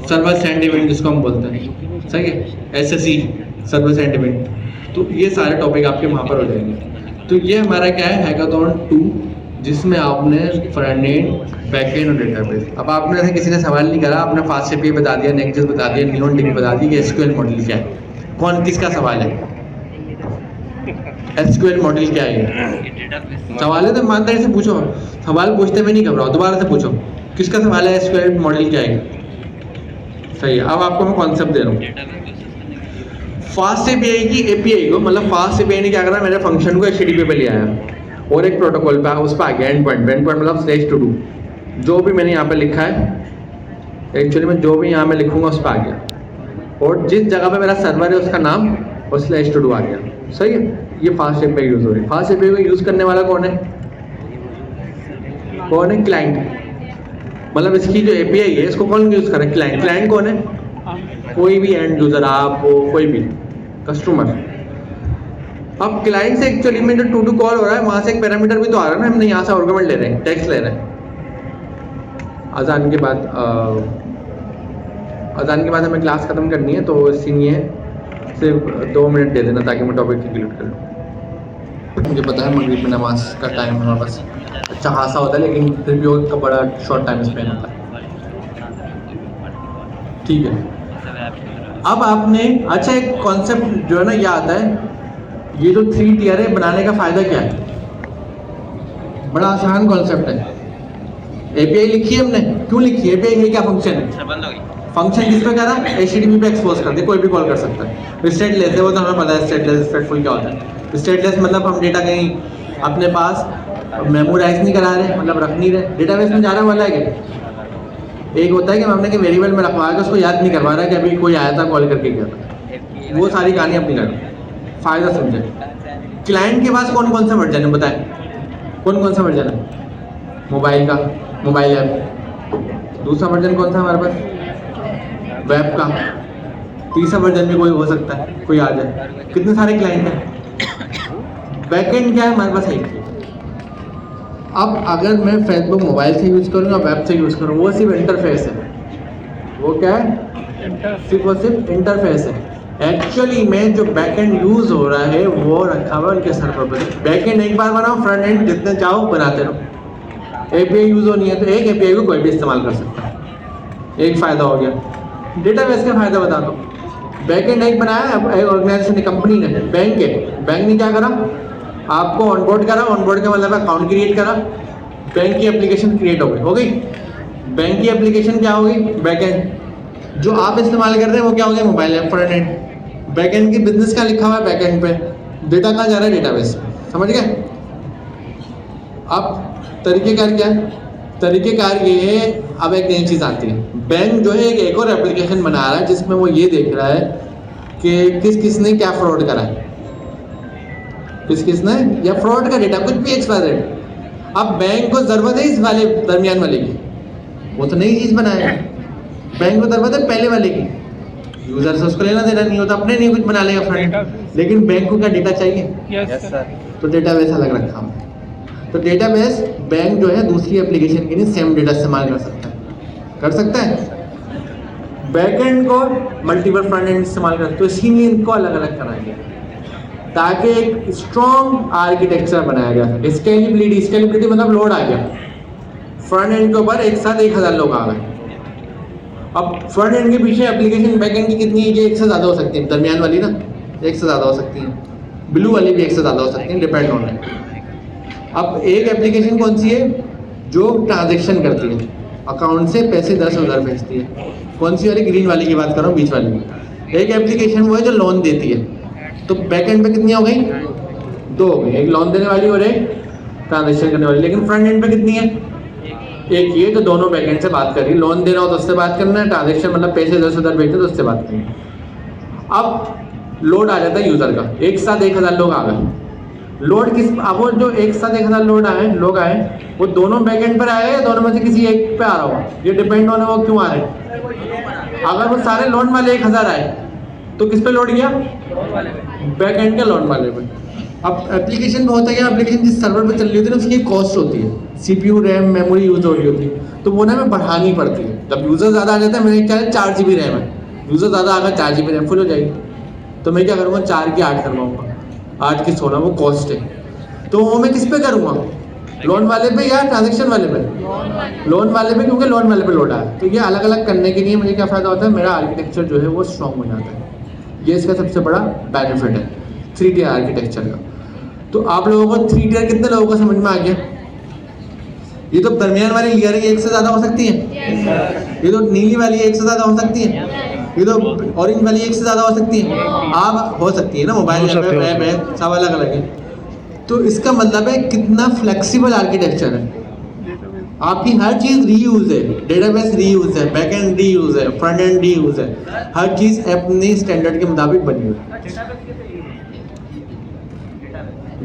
सर्वर सेंड इवेंट जिसको हम बोलते हैं, सही है, एसएसई सर्वर सेंड इवेंट। तो ये सारे टॉपिक आपके वहाँ पर हो जाएंगे। तो ये हमारा क्या है, हैकाथॉन 2, जिसमें आपने फ्रंट एंड, बैक एंड और डेटाबेस। अब आपने से किसी ने सवाल नहीं करा, आपने फास्ट एपीआई बता दिया, नेक्स्ट बता दिया, नियॉन डिग्री बता दी कि एसक्यूएल मॉडल क्या है। कौन किसका सवाल है, एसक्यूएल मॉडल क्या है? सवाल है तो ईमानदारी से पूछो, सवाल पूछते हुए नहीं घबराओ, दोबारा से पूछो किसका सवाल है, एसक्यूएल मॉडल क्या है? सही है। अब आपको मैं कॉन्सेप्ट दे रहा हूँ। फास्ट एपीआई की एपीआई को, मतलब फास्ट एपीआई ने क्या करा, मेरे फंक्शन को एचटीटीपी पे ले आया और एक प्रोटोकॉल पे उस पर आ गया एंड पॉइंट मतलब /to do। जो भी मैंने यहाँ पे लिखा है, एक्चुअली मैं जो भी यहाँ में लिखूंगा उस पर आ गया, और जिस जगह पे मेरा सर्वर है उसका नाम और /to do आ गया, सही है। ये फास्ट एपीआई यूज़ हो रही है। फास्ट एपीआई को यूज़ करने वाला कौन है, क्लाइंट। मतलब इसकी जो एपीआई है इसको कौन यूज़ करे, क्लाइंट। क्लाइंट कौन है, कोई भी एंड यूज़र, आप हो, कोई भी कस्टमर। अब क्लाइंट से एक्चुअली में जो टू डू कॉल हो रहा है, वहाँ से एक पैरामीटर भी तो आ रहा है ना, हमने यहाँ से आर्गुमेंट ले रहे हैं, टेक्स्ट ले रहे हैं। अजान के बाद हमें क्लास ख़त्म करनी है, तो इसलिए सिर्फ 2 मिनट दे देना ताकि मैं टॉपिक कंप्लीट कर लूँ। मुझे पता है मगरिब में नमाज का टाइम हमारे पास अच्छा खासा होता है, लेकिन फिर भी उसका बड़ा शॉर्ट टाइम स्पेंड होता है, ठीक है। अब आपने अच्छा एक कॉन्सेप्ट जो है ना, ये आता है, ये जो 3 टियर है बनाने का फ़ायदा क्या है, बड़ा आसान कॉन्सेप्ट है। एपीआई लिखी है हमने, क्यों लिखी है, एपीआई में क्या फंक्शन है, फंक्शन किस पे करा, एचटीटीपी पे एक्सपोज कर दे, कोई भी कॉल कर सकता है। स्टेटलेस है, वो तो हमें पता है स्टेटलेस, स्टेटफुल क्या होता है। स्टेटलेस मतलब हम डेटा कहीं अपने पास मेमोराइज नहीं करा रहे, मतलब रख नहीं रहे, डेटाबेस में जाने वाला है क्या। एक होता है कि हमने कि वेरिएबल में रखवा के उसको याद नहीं करवा रहा है कि अभी कोई आया था कॉल करके गया था, वो सारी कहानी अपनी कर, फ़ायदा समझे। क्लाइंट के पास कौन कौन सा वर्जन है बताएं, कौन कौन सा वर्जन है, मोबाइल का, मोबाइल ऐप। दूसरा वर्जन कौन सा हमारे पास, वेब का। तीसरा वर्जन भी कोई हो सकता है, कोई आ जाए। कितने सारे क्लाइंट हैं। बैकएंड क्या है हमारे पास, एक। अब अगर मैं फेसबुक मोबाइल से यूज़ करूँ या वेब से यूज़ करूँ, वो सिर्फ इंटरफेस है। वो क्या है, सिर्फ और सिर्फ इंटरफेस है। एक्चुअली में जो बैकएंड यूज़ हो रहा है वो रखा हुआ उनके सर्वर पर। बैकएंड एक बार बनाओ, फ्रंट एंड जितने चाहो बनाते रहो। एपीआई यूज़ होनी है तो एक एपीआई को कोई भी इस्तेमाल कर सकता है, एक फ़ायदा हो गया। डेटाबेस का फ़ायदा बता दो। बैकएंड एक बनाया, एक ऑर्गेनाइजेशन ने, कंपनी ने, बैंक है, बैंक ने क्या करा, आपको ऑनबोर्ड करा, ऑनबोर्ड का मतलब अकाउंट क्रिएट करा, बैंक की एप्लीकेशन क्रिएट हो गई। बैंक की एप्लीकेशन क्या होगी, बैकएंड। जो आप इस्तेमाल कर रहे हैं वो क्या हो गया, mobile app, front end. Backend की बिजनेस का लिखा हुआ है बैकएंड पे, डेटा कहाँ जा रहा है, डेटाबेस। समझ गए। अब तरीक़ेकार क्या है, तरीक़ेकार ये है, अब एक नई चीज़ आती है। बैंक जो है एक और एप्लीकेशन बना रहा है जिसमें वो ये देख रहा है कि किसने क्या फ्रॉड करा है, किसने या फ्रॉड का डेटा कुछ भी एक्सपायर। अब बैंक को ज़रूरत है इस वाले दरमियान वाले की, वो तो नई चीज़ बनाएगा। बैंक को ज़रूरत है पहले वाले की, यूज़र से उसको लेना देना नहीं होता, अपने नहीं कुछ बना लेगा फ्रंट। लेकिन बैंक को क्या डेटा चाहिए, यस सर, तो डेटाबेस अलग रखा हुआ है। तो डेटाबेस बैंक जो है दूसरी एप्लीकेशन के लिए सेम डेटा इस्तेमाल कर सकता है। बैकएंड को मल्टीपल फ्रंट एंड इस्तेमाल करते, तो इसीलिए इनको अलग अलग कराएंगे ताकि एक स्ट्रॉन्ग आर्किटेक्चर बनाया गया। स्केलेबिलिटी मतलब लोड आ गया, फ्रंट एंड के ऊपर एक साथ 1000 लोग आ गए। अब फ्रंट एंड के पीछे एप्लीकेशन बैकएंड की कितनी है, ये 1 से ज़्यादा हो सकती है, दरमियान वाली ना 1 से ज़्यादा हो सकती है, ब्लू वाली भी 1 से ज़्यादा हो सकती है, डिपेंड ऑन इट। अब एक एप्लीकेशन कौन सी है, जो ट्रांजेक्शन करती है, अकाउंट से पैसे 10 उधर भेजती है। कौन सी वाली, ग्रीन वाली की बात कर रहा हूँ, बीच वाली। एक एप्लीकेशन वो है जो लोन देती है। तो बैकएंड पे कितनी हो गई, दो हो गई, एक लोन देने वाली और एक ट्रांजेक्शन करने वाली। लेकिन फ्रंट एंड पे कितनी है? एक ये जो दोनों बैकएंड से बात कर रही है, लोन देना हो तो उससे बात करना है, ट्रांजेक्शन मतलब पैसे इधर से उधर भेजते तो उससे बात करनी है। अब लोड आ जाता है यूजर का, एक साथ 1000 लोग आ गए। लोड किस, अब वो जो एक साथ 1000 लोग आए वो दोनों बैकएंड पर आए या दोनों में से किसी एक पे आ रहा होगा, ये डिपेंड होने वो क्यों आ रहे हैं। अगर वो सारे लोन वाले 1000 आए तो किस पे लोड गया? बैकएंड के लोन वाले पे। अब एप्लीकेशन में होता है क्या, एप्लीकेशन जिस सर्वर पे चल रही होती है ना उसकी कॉस्ट होती है, CPU रैम मेमोरी यूज हो रही होती है, तो वो ना हमें बढ़ानी पड़ती है। जब यूज़र ज़्यादा आ जाता है, मेरे क्या है 4 GB रैम है, यूज़र ज़्यादा आकर 4 GB रैम फुल हो जाएगी, तो मैं क्या करूँगा 4 की 8 करवाऊँगा, 8 की 16, वो कॉस्ट है। तो वो मैं किस पे करूँगा, लोन वाले पे या ट्रांजेक्शन वाले पे? लोन वाले पे, क्योंकि लोन वाले पे लोड आया। तो ये अलग अलग करने के लिए मुझे क्या फ़ायदा होता है, मेरा आर्किटेक्चर जो है वो स्ट्रॉन्ग हो जाता है। ये इसका सबसे बड़ा बेनिफिट है 3 tier आर्किटेक्चर का। तो आप लोगों को 3 tier कितने लोगों को समझ में आ गया? ये तो दरमियान वाली लेयर एक से ज़्यादा हो सकती है, ये तो नीली वाली एक से ज़्यादा हो सकती है, ये तो ऑरेंज वाली एक से ज़्यादा हो सकती है, आप हो सकती है ना, मोबाइल ऐप है, सब अलग अलग है। तो इसका मतलब है कितना फ्लेक्सिबल आर्किटेक्चर है। आपकी हर चीज़ रीयूज है, डेटाबेस रीयूज है, बैकएंड रीयूज है, फ्रंट एंड रीयूज है, हर चीज़ अपने स्टैंडर्ड के मुताबिक बनी हुई है।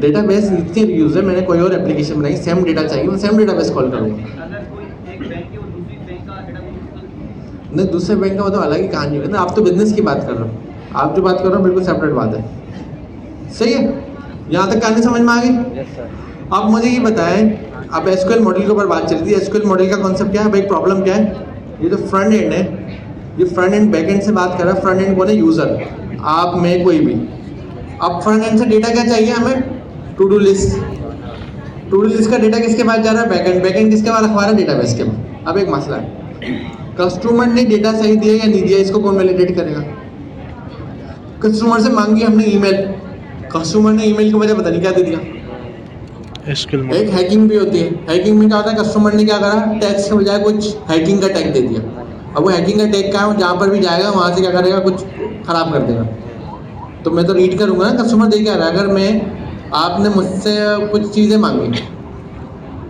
डेटाबेस इतनी रीयूज है, मैंने कोई और एप्लीकेशन बनाई, सेम डेटा चाहिए, मैं सेम डेटाबेस कॉल करूँगा। नहीं, दूसरे बैंक का वो तो अलग ही कहानी है ना, आप तो बिजनेस की बात कर रहे हो, आप जो बात कर रहे हो बिल्कुल सेपरेट बात है। सही है, यहाँ तक कहानी समझ में आ गई? अब मुझे ये बताएं, अब एसक्यूएल मॉडल के ऊपर बात चल रही है। एसक्यूएल मॉडल का कॉन्सेप्ट क्या है भाई, प्रॉब्लम क्या है? ये जो फ्रंट एंड है, ये फ्रंट एंड बैक एंड से बात कर रहा है। फ्रंट एंड कौन है? यूज़र, आप में कोई भी। अब फ्रंट एंड से डेटा क्या चाहिए हमें? To do list. To do list का डेटा किसके पास जा रहा है? Back and. बैक एंड किसके पास रखवा रहा है? डेटाबेस के पास। अब एक मसला है, कस्टमर ने डेटा सही दिया या नहीं दिया, इसको कौन वैलिडेट करेगा? कस्टमर से मांगी हमने ईमेल, कस्टमर ने ईमेल की वजह पता नहीं क्या दे दिया। एक हैकिंग भी होती है। हैकिंग में क्या होता है, कस्टमर ने क्या करा, टैक्स के बजाय कुछ हैकिंग का टैग दे दिया। अब वो हैकिंग का टैग क्या है, जहाँ पर भी जाएगा वहाँ से क्या करेगा, कुछ खराब कर देगा। तो मैं तो रीड करूँगा ना कस्टमर दे क्या रहा है। अगर मैं, आपने मुझसे कुछ चीज़ें मांगी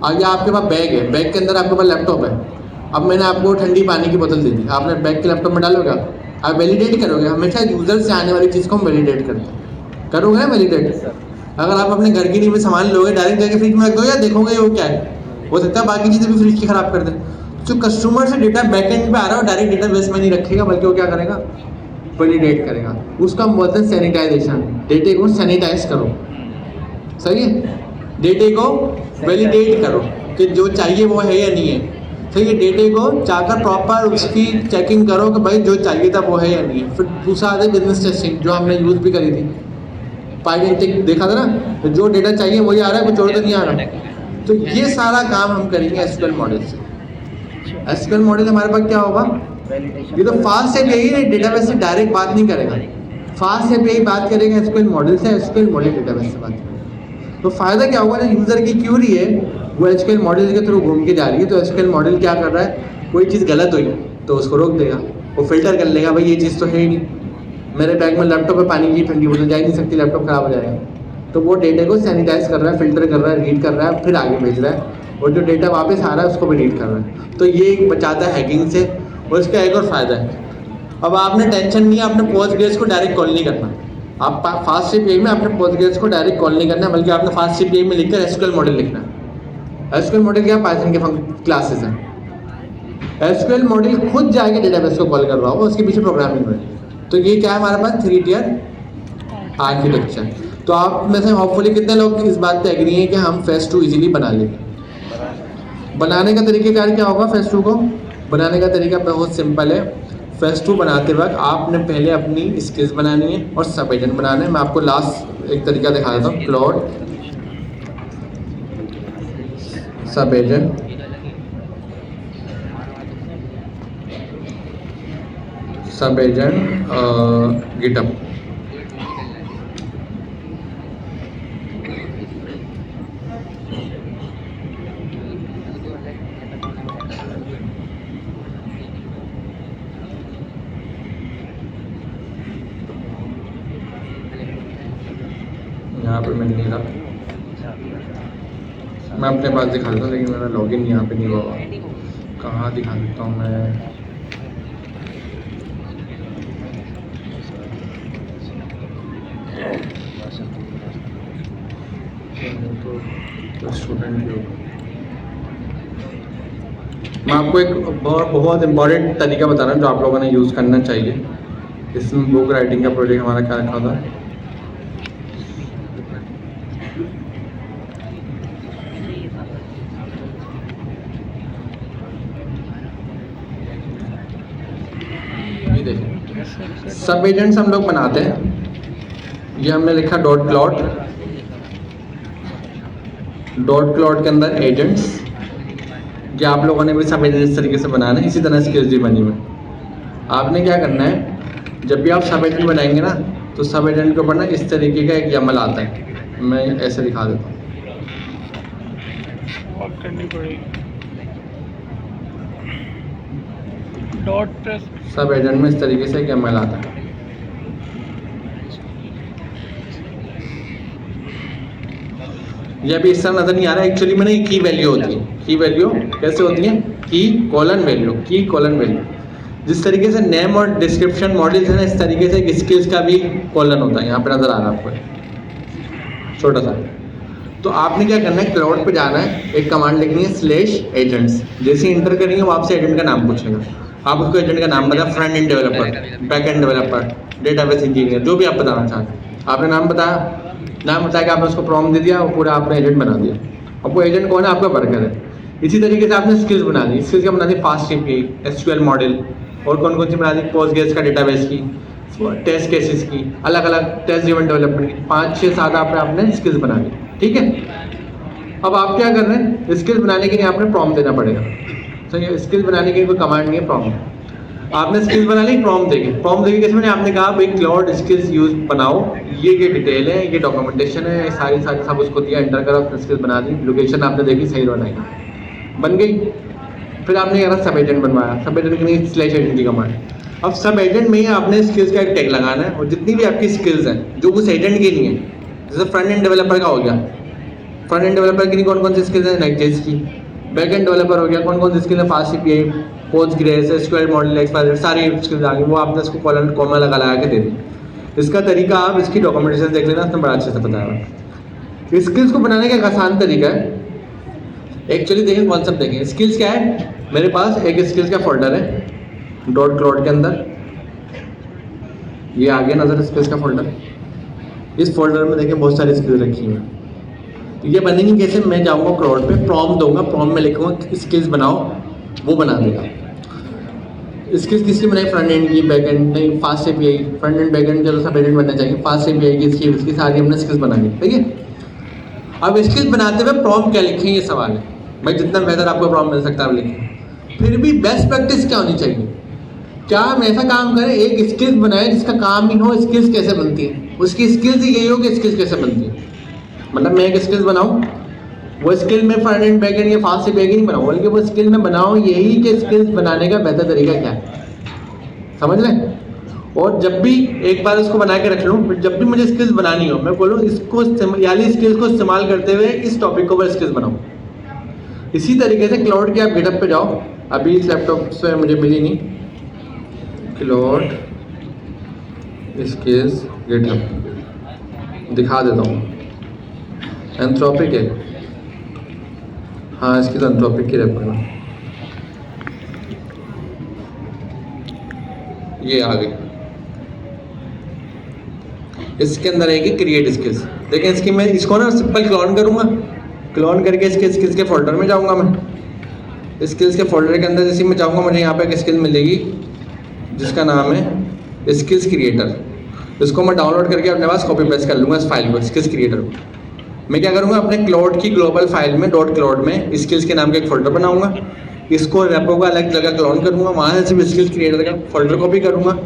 और या आपके पास बैग है, बैग के अंदर आपके पास लैपटॉप है, अब मैंने आपको ठंडी पानी की बोतल दे दी, आपने बैग के लैपटॉप में डालोगे, आप वैलिडेट करोगे। हमेशा यूज़र से आने वाली चीज़ को हम वैलिडेट करते हैं, करोगे ना वैलिडेट। अगर आप अपने घर की नींव में सामान लोगे, डायरेक्ट जाके फ्रिज में रख दो या देखोगे वो क्या है, हो सकता है बाकी चीज़ें भी फ्रिज की खराब कर दे। जो कस्टमर से डेटा बैकएंड पे आ रहा है, डायरेक्ट डेटाबेस में नहीं रखेगा, बल्कि वो क्या करेगा, वैलिडेट करेगा। उसका हम बोलते हैं सैनिटाइजेशन। डेटे को सैनिटाइज करो, सही है, डेटे को वैलिडेट करो कि जो चाहिए वो है या नहीं है। सही है, डेटे को जाकर प्रॉपर उसकी चेकिंग करो कि भाई जो चाहिए था वो है या नहीं है। फिर दूसरा आता है बिजनेस टेस्टिंग, जो हमने यूज़ भी करी थी, पाइडेंटिक देखा था ना, तो जो डेटा चाहिए वही आ रहा है, कुछ और तो नहीं आ रहा। तो ये सारा काम हम करेंगे एसक्यूएल मॉडल से। एसक्यूएल मॉडल हमारे पास क्या होगा, ये तो फास्ट है, यही डेटाबेस से डायरेक्ट बात नहीं करेगा, फास्ट है यही बात करेगा एसक्यूएल मॉडल से, एसक्यूएल मॉडल डेटाबेस से बात करेगा। तो फ़ायदा क्या होगा ना, यूज़र की क्यूरी है वो एसक्यूएल मॉडल के थ्रू घूम के जा रही है, तो एसक्यूएल मॉडल क्या कर रहा है, कोई चीज़ गलत हुई तो उसको रोक देगा, वो फिल्टर कर लेगा, भाई ये चीज़ तो है ही नहीं, मेरे बैग में लैपटॉप है, पानी की ठंडी बोतल जा ही नहीं सकती, लैपटॉप खराब हो जाएगा। तो वो डेटा को सैनिटाइज कर रहा है, फिल्टर कर रहा है, रीड कर रहा है, फिर आगे भेज रहा है, और जो डेटा वापस आ रहा है उसको भी रीड कर रहा है। तो ये बचाता है हैकिंग से। और इसका एक और फ़ायदा है, अब आपने टेंशन नहीं है, आपने पोस्टग्रेस को डायरेक्ट कॉल नहीं करना, आप फास्ट एपीआई में आपने पोस्टग्रेस को डायरेक्ट कॉल नहीं करना, बल्कि आपने फास्ट एपीआई में लिखकर एसक्यूएल मॉडल लिखना है। एसक्यूएल मॉडल क्या, पाइथन के क्लासेस हैं। एसक्यूएल मॉडल खुद जाके डेटाबेस को कॉल कर रहा होगा, उसके पीछे प्रोग्रामिंग है। तो ये क्या है हमारे पास, 3 tier आर्किटेक्चर। तो आप में से होपफुली कितने लोग इस बात पे एग्री हैं कि हम फेज 2 इजीली बना लेंगे। बनाने का तरीक़ेकार क्या होगा, फेज 2 को बनाने का तरीका बहुत सिंपल है। फेज 2 बनाते वक्त आपने पहले अपनी स्किल्स बनानी है और सब एजेंट बनाना है। मैं आपको लास्ट एक तरीका दिखा देता हूँ, क्लाउड सब एजेंट, सब एजेंट गिटअप। यहाँ पर मिल नहीं रहा। मैं अपने पास दिखा देता हूँ, लेकिन मेरा लॉगिन यहाँ पे नहीं हुआ। कहाँ दिखा देता हूँ मैं? तो स्टूडेंट भी होगा। मैं आपको एक बहुत इम्पॉर्टेंट तरीका बता रहा हूँ जो आप लोगों ने यूज़ करना चाहिए। इसमें बुक राइटिंग का प्रोजेक्ट हमारा क्या रखा था? ये देखिए, सब एजेंट्स हम लोग बनाते हैं। ये हमने लिखा डॉट क्लॉट के अंदर एजेंट्स। ये आप लोगों ने भी सब एजेंट इस तरीके से बनाना है, इसी तरह स्किल्स भी बनी हुई। आपने क्या करना है, जब भी आप सब एजेंट बनाएंगे ना, तो सब एजेंट के ऊपर ना इस तरीके का एक YAML आता है। मैं ऐसे दिखा देता हूँ, करनी पड़ेगी। डॉट सब एजेंट में इस तरीके से एक YAML आता है। ये अभी इस तरह नजर नहीं आ रहा है, एक्चुअली में ना की वैल्यू होती है। की वैल्यू कैसे होती है? की कॉलन वैल्यू। जिस तरीके से नेम और डिस्क्रिप्शन मॉडल्स है ना, इस तरीके से स्किल्स का भी कॉलन होता है। यहाँ पे नजर आ रहा है आपको छोटा सा। तो आपने क्या करना है, क्लाउड पे जाना है, एक कमांड लिखनी है /agents। जैसे इंटर करेंगे वो आपसे एजेंट का नाम पूछेगा। आप उसको एजेंट का नाम बताया, front end developer, back end developer, database engineer, जो भी आप बताना चाहते हैं। आपने नाम बताया कि आपने उसको प्रॉम्प्ट दे दिया, वो पूरा आपने एजेंट बना दिया। अब वो एजेंट कौन है? आपका वर्कर है। इसी तरीके से आपने स्किल्स बना दी। स्किल्स क्या बना दी? फास्ट API, SQL मॉडल, और कौन कौन सी बना दी? पोस्टग्रेस का डेटाबेस की, टेस्ट केसेस की, अलग अलग टेस्ट ड्रिवन डेवलपमेंट की, 5, 6, 7 आपने स्किल्स बना दी। ठीक है, अब आप क्या कर रहे हैं, स्किल्स बनाने के लिए आपने प्रॉम्प्ट देना पड़ेगा। तो ये स्किल्स बनाने के लिए कोई कमांड नहीं है, प्रॉम्प्ट। आपने स्किल्स बना ली, प्रॉम्प्ट देगी कैसे मैंने आपने कहा भाई क्लाउड स्किल्स यूज बनाओ, ये डिटेल है, ये डॉक्यूमेंटेशन है, सारी सब उसको दिया, एंटर करा, उसने स्किल्स बना दी, लोकेशन आपने देखी, सही बनाई, बन गई। फिर आपने कहा सब एजेंट बनवाया, सब एजेंट के लिए /agent की कमांड। अब सब एजेंट में ही आपने स्किल्स का एक टैग लगाना है, और जितनी भी आपकी स्किल्स हैं जो उस एजेंट की नहीं है, जैसे फ्रंट एंड डेवलपर का हो गया, फ्रंट एंड डेवलपर की कौन कौन सी स्किल्स है? Next.js की। बैक एंड डेवलपर हो गया, कौन कौन सी स्किल है? Fast API, Postgres, SQL model, expire, सारी स्किल्स आ गई। वो आपने इसको कॉलन कॉमा लगा के दे दी। इसका तरीका आप इसकी डॉक्यूमेंटेशन देख लेना, उसमें बड़ा अच्छे से बताया हुआ। स्किल्स को बनाने का एक आसान तरीका है। एक्चुअली देखें, कॉन्सेप्ट देखें। स्किल्स क्या है? मेरे पास एक स्किल्स का फोल्डर है डॉट क्लाउड के अंदर, ये आ गया नजर स्किल्स का फोल्डर। इस फोल्डर में देखें बहुत सारी स्किल्स रखी हुई हैं। तो ये बनेंगी कैसे? मैं जाऊंगा क्लाउड पे, प्रॉम्प्ट दूंगा, प्रॉम्प्ट में लिखूंगा स्किल्स बनाओ, वो बना देगा। स्किल्स किसकी बनाई? फ्रंट एंड की, बैक एंड नहीं, fast API, front end back and के तो सब एजेंट बनना चाहिए। फास्ट API की इसकी सारी हमने स्किल्स बना दी। ठीक है, अब स्किल्स बनाते हुए प्रॉम्प्ट क्या लिखें, ये सवाल है भाई। जितना बेहतर आपको प्रॉम्प्ट मिल सकता है आप लिखें। फिर भी बेस्ट प्रैक्टिस क्या होनी चाहिए? क्या हम ऐसा काम करें, एक स्किल्स बनाए जिसका काम ही हो स्किल्स कैसे बनती है, उसकी स्किल्स ही यही हो कि स्किल्स कैसे बनती है। मतलब मैं एक स्किल्स बनाऊं, वो स्किल में फ्रंट एंड बैक एंड या फास्ट API नहीं बनाऊं, बल्कि वो स्किल में बनाऊं यही कि स्किल्स बनाने का बेहतर तरीका क्या है, समझ लें। और जब भी एक बार उसको बना के रख लूँ, फिर जब भी मुझे स्किल्स बनानी हो, मैं बोलूँ इसको यानी स्किल्स को इस्तेमाल करते हुए इस टॉपिक के ऊपर स्किल्स बनाऊँ। इसी तरीके से क्लाउड के आप गिटहब पे जाओ, अभी इस लैपटॉप से मुझे मिली नहीं, क्लाउड स्किल्स गिटहब दिखा देता हूँ। एंथ्रोपिक है, हाँ इसकी तो एंथ्रोपिक की रेप करना, ये आ गई। इसके अंदर है कि क्रिएट स्किल्स। देखें इसकी मैं इसको ना सिंपल क्लोन करूँगा, क्लोन करके इसके स्किल्स के फोल्डर में जाऊँगा। मैं स्किल्स के फोल्डर के अंदर जैसे मैं जाऊँगा, मुझे यहाँ पे एक स्किल मिलेगी जिसका नाम है स्किल्स क्रिएटर। इसको मैं डाउनलोड करके अपने पास कॉपी पेस्ट कर लूँगा इस फाइल को, स्किल्स क्रिएटर को। मैं क्या करूँगा, अपने क्लाउड की ग्लोबल फाइल में डॉट क्लाउड में स्किल्स के नाम का एक फोल्डर बनाऊँगा। इसको रेपो का अलग जगह क्लोन करूँगा, वहाँ से स्किल्स क्रिएटर का फोल्डर कॉपी करूँगा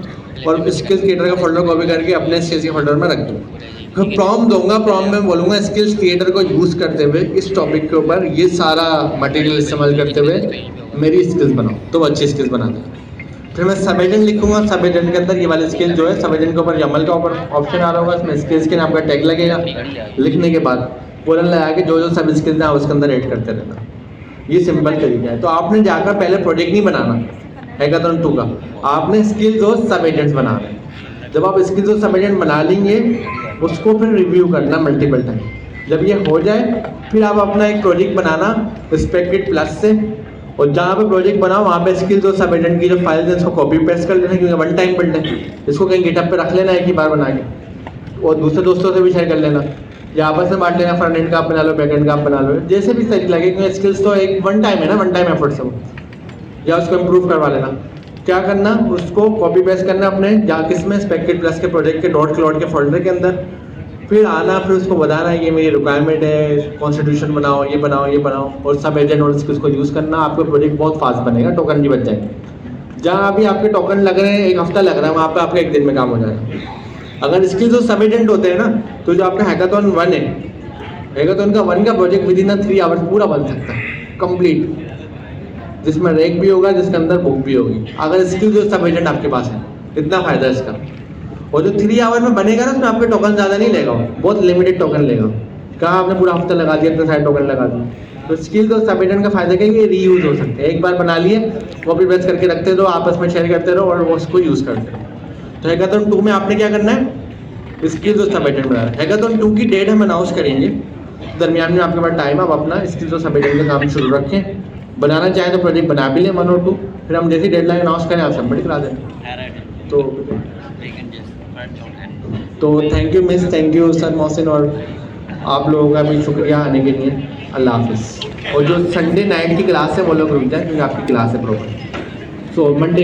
और स्किल्स क्रिएटर का फोल्डर कॉपी करके अपने स्किल्स के फोल्डर में रख दूँगा। फिर प्रॉम्प्ट दूंगा, प्रॉम्प्ट में बोलूँगा स्किल्स क्रिएटर को यूज़ करते हुए इस टॉपिक के ऊपर ये सारा मटेरियल इस्तेमाल करते हुए मेरी स्किल्स बनाओ, तो अच्छी स्किल्स बना दें। फिर मैं सब एजेंट लिखूंगा, सब एजेंट के अंदर ये वाली स्किल जो है, सब एजेंट के ऊपर यमल का ऊपर ऑप्शन आ रहा होगा, इसमें स्किल्स के नाम का टैग लगेगा। लिखने के बाद कोलन लगा के जो सब स्किल्स हैं उसके अंदर ऐड करते रहना। ये सिंपल तरीका है। तो आपने जाकर पहले प्रोजेक्ट नहीं बनाना हैकाथन 2 का, आपने स्किल्स और सब एजेंट्स बनाना है। जब आप स्किल्स और सब एजेंट बना लेंगे उसको फिर रिव्यू करना मल्टीपल टाइम। जब ये हो जाए फिर आप अपना एक प्रोजेक्ट बनाना स्पेककिट प्लस से, और जहाँ पे प्रोजेक्ट बनाओ वहाँ पे स्किल्स और सब एजेंट की जो फाइल्स हैं इसको कॉपी पेस्ट कर लेना, क्योंकि वन टाइम बिल्ड है। इसको कहीं गिटहब पे रख लेना एक ही बार बना के, और दूसरे दोस्तों से भी शेयर कर लेना, या आपस में बांट लेना। फ्रंट एंड का आप बना लो, बैक एंड का आप बना लो, जैसे भी सही लगे, क्योंकि स्किल्स तो एक वन टाइम है ना, वन टाइम एफर्ट से वो, या उसको इम्प्रूव करवा लेना। क्या करना, उसको कॉपी पेस्ट करना अपने जहाँ किसमें स्पेककिट प्लस के प्रोजेक्ट के डॉट क्लाउड के फोल्डर के अंदर, फिर आना, फिर उसको बताना ये मेरी रिक्वायरमेंट है, कॉन्स्टिट्यूशन बनाओ, ये बनाओ, ये बनाओ, और सब एजेंट और स्किल्स को यूज़ करना। आपका प्रोजेक्ट बहुत फास्ट बनेगा, टोकन भी बच जाएंगे। जहाँ अभी आपके टोकन लग रहे हैं 1 हफ्ता लग रहा है, वहाँ पे आपका 1 दिन में काम हो जाएगा। अगर स्किल्स और सब एजेंट होते हैं ना, तो जो आपका हैकाथन 1 है, हैकाथन का 1 का प्रोजेक्ट विद इन 3 आवर्स पूरा बन सकता है कंप्लीट, जिसमें रैक भी होगा, जिसके अंदर बुक भी होगी, अगर स्किल्स और सब एजेंट आपके पास है। इतना फ़ायदा है इसका। और जो 3 आवर में बनेगा ना, उसमें आपके टोकन ज़्यादा नहीं लेगा, बहुत लिमिटेड टोकन लेगा। कहाँ आपने पूरा हफ्ता लगा दिया, इतने सारे टोकन लगा दिए। तो स्किल्स और सब एजेंट का फ़ायदा क्या है कि ये रीयूज़ हो सकते हैं। एक बार बना लिए, कॉपी पेस्ट करके रखते रहो, आपस में शेयर करते रहो और वो उसको यूज़ करते रहो। तो हैकाथन 2 में आपने क्या करना है, स्किल्स और सब एजेंट बनाना है। हैकाथन 2 की डेट हम अनाउंस करेंगे, दरमियान में आपके पास टाइम, आप अपना स्किल्स और सब एजेंट का काम शुरू रखें। बनाना चाहें तो प्रोजेक्ट बना भी लें 1 और 2, फिर हम जैसी डेडलाइन अनाउंस करें आप सबमिट करा दें। तो thank you miss, thank you sir Mohsin, और आप लोगों का भी शुक्रिया आने के लिए। अल्लाह हाफिज़। और जो संडे नाइट की क्लास है वो लोग रुक जाए, क्योंकि आपकी क्लास है प्रॉपर। सो मंडे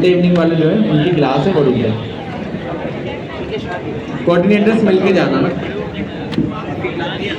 इवनिंग वाले जो है उनकी क्लास है वो रुक जाए। कोऑर्डिनेटर्स मिल के जाना ना।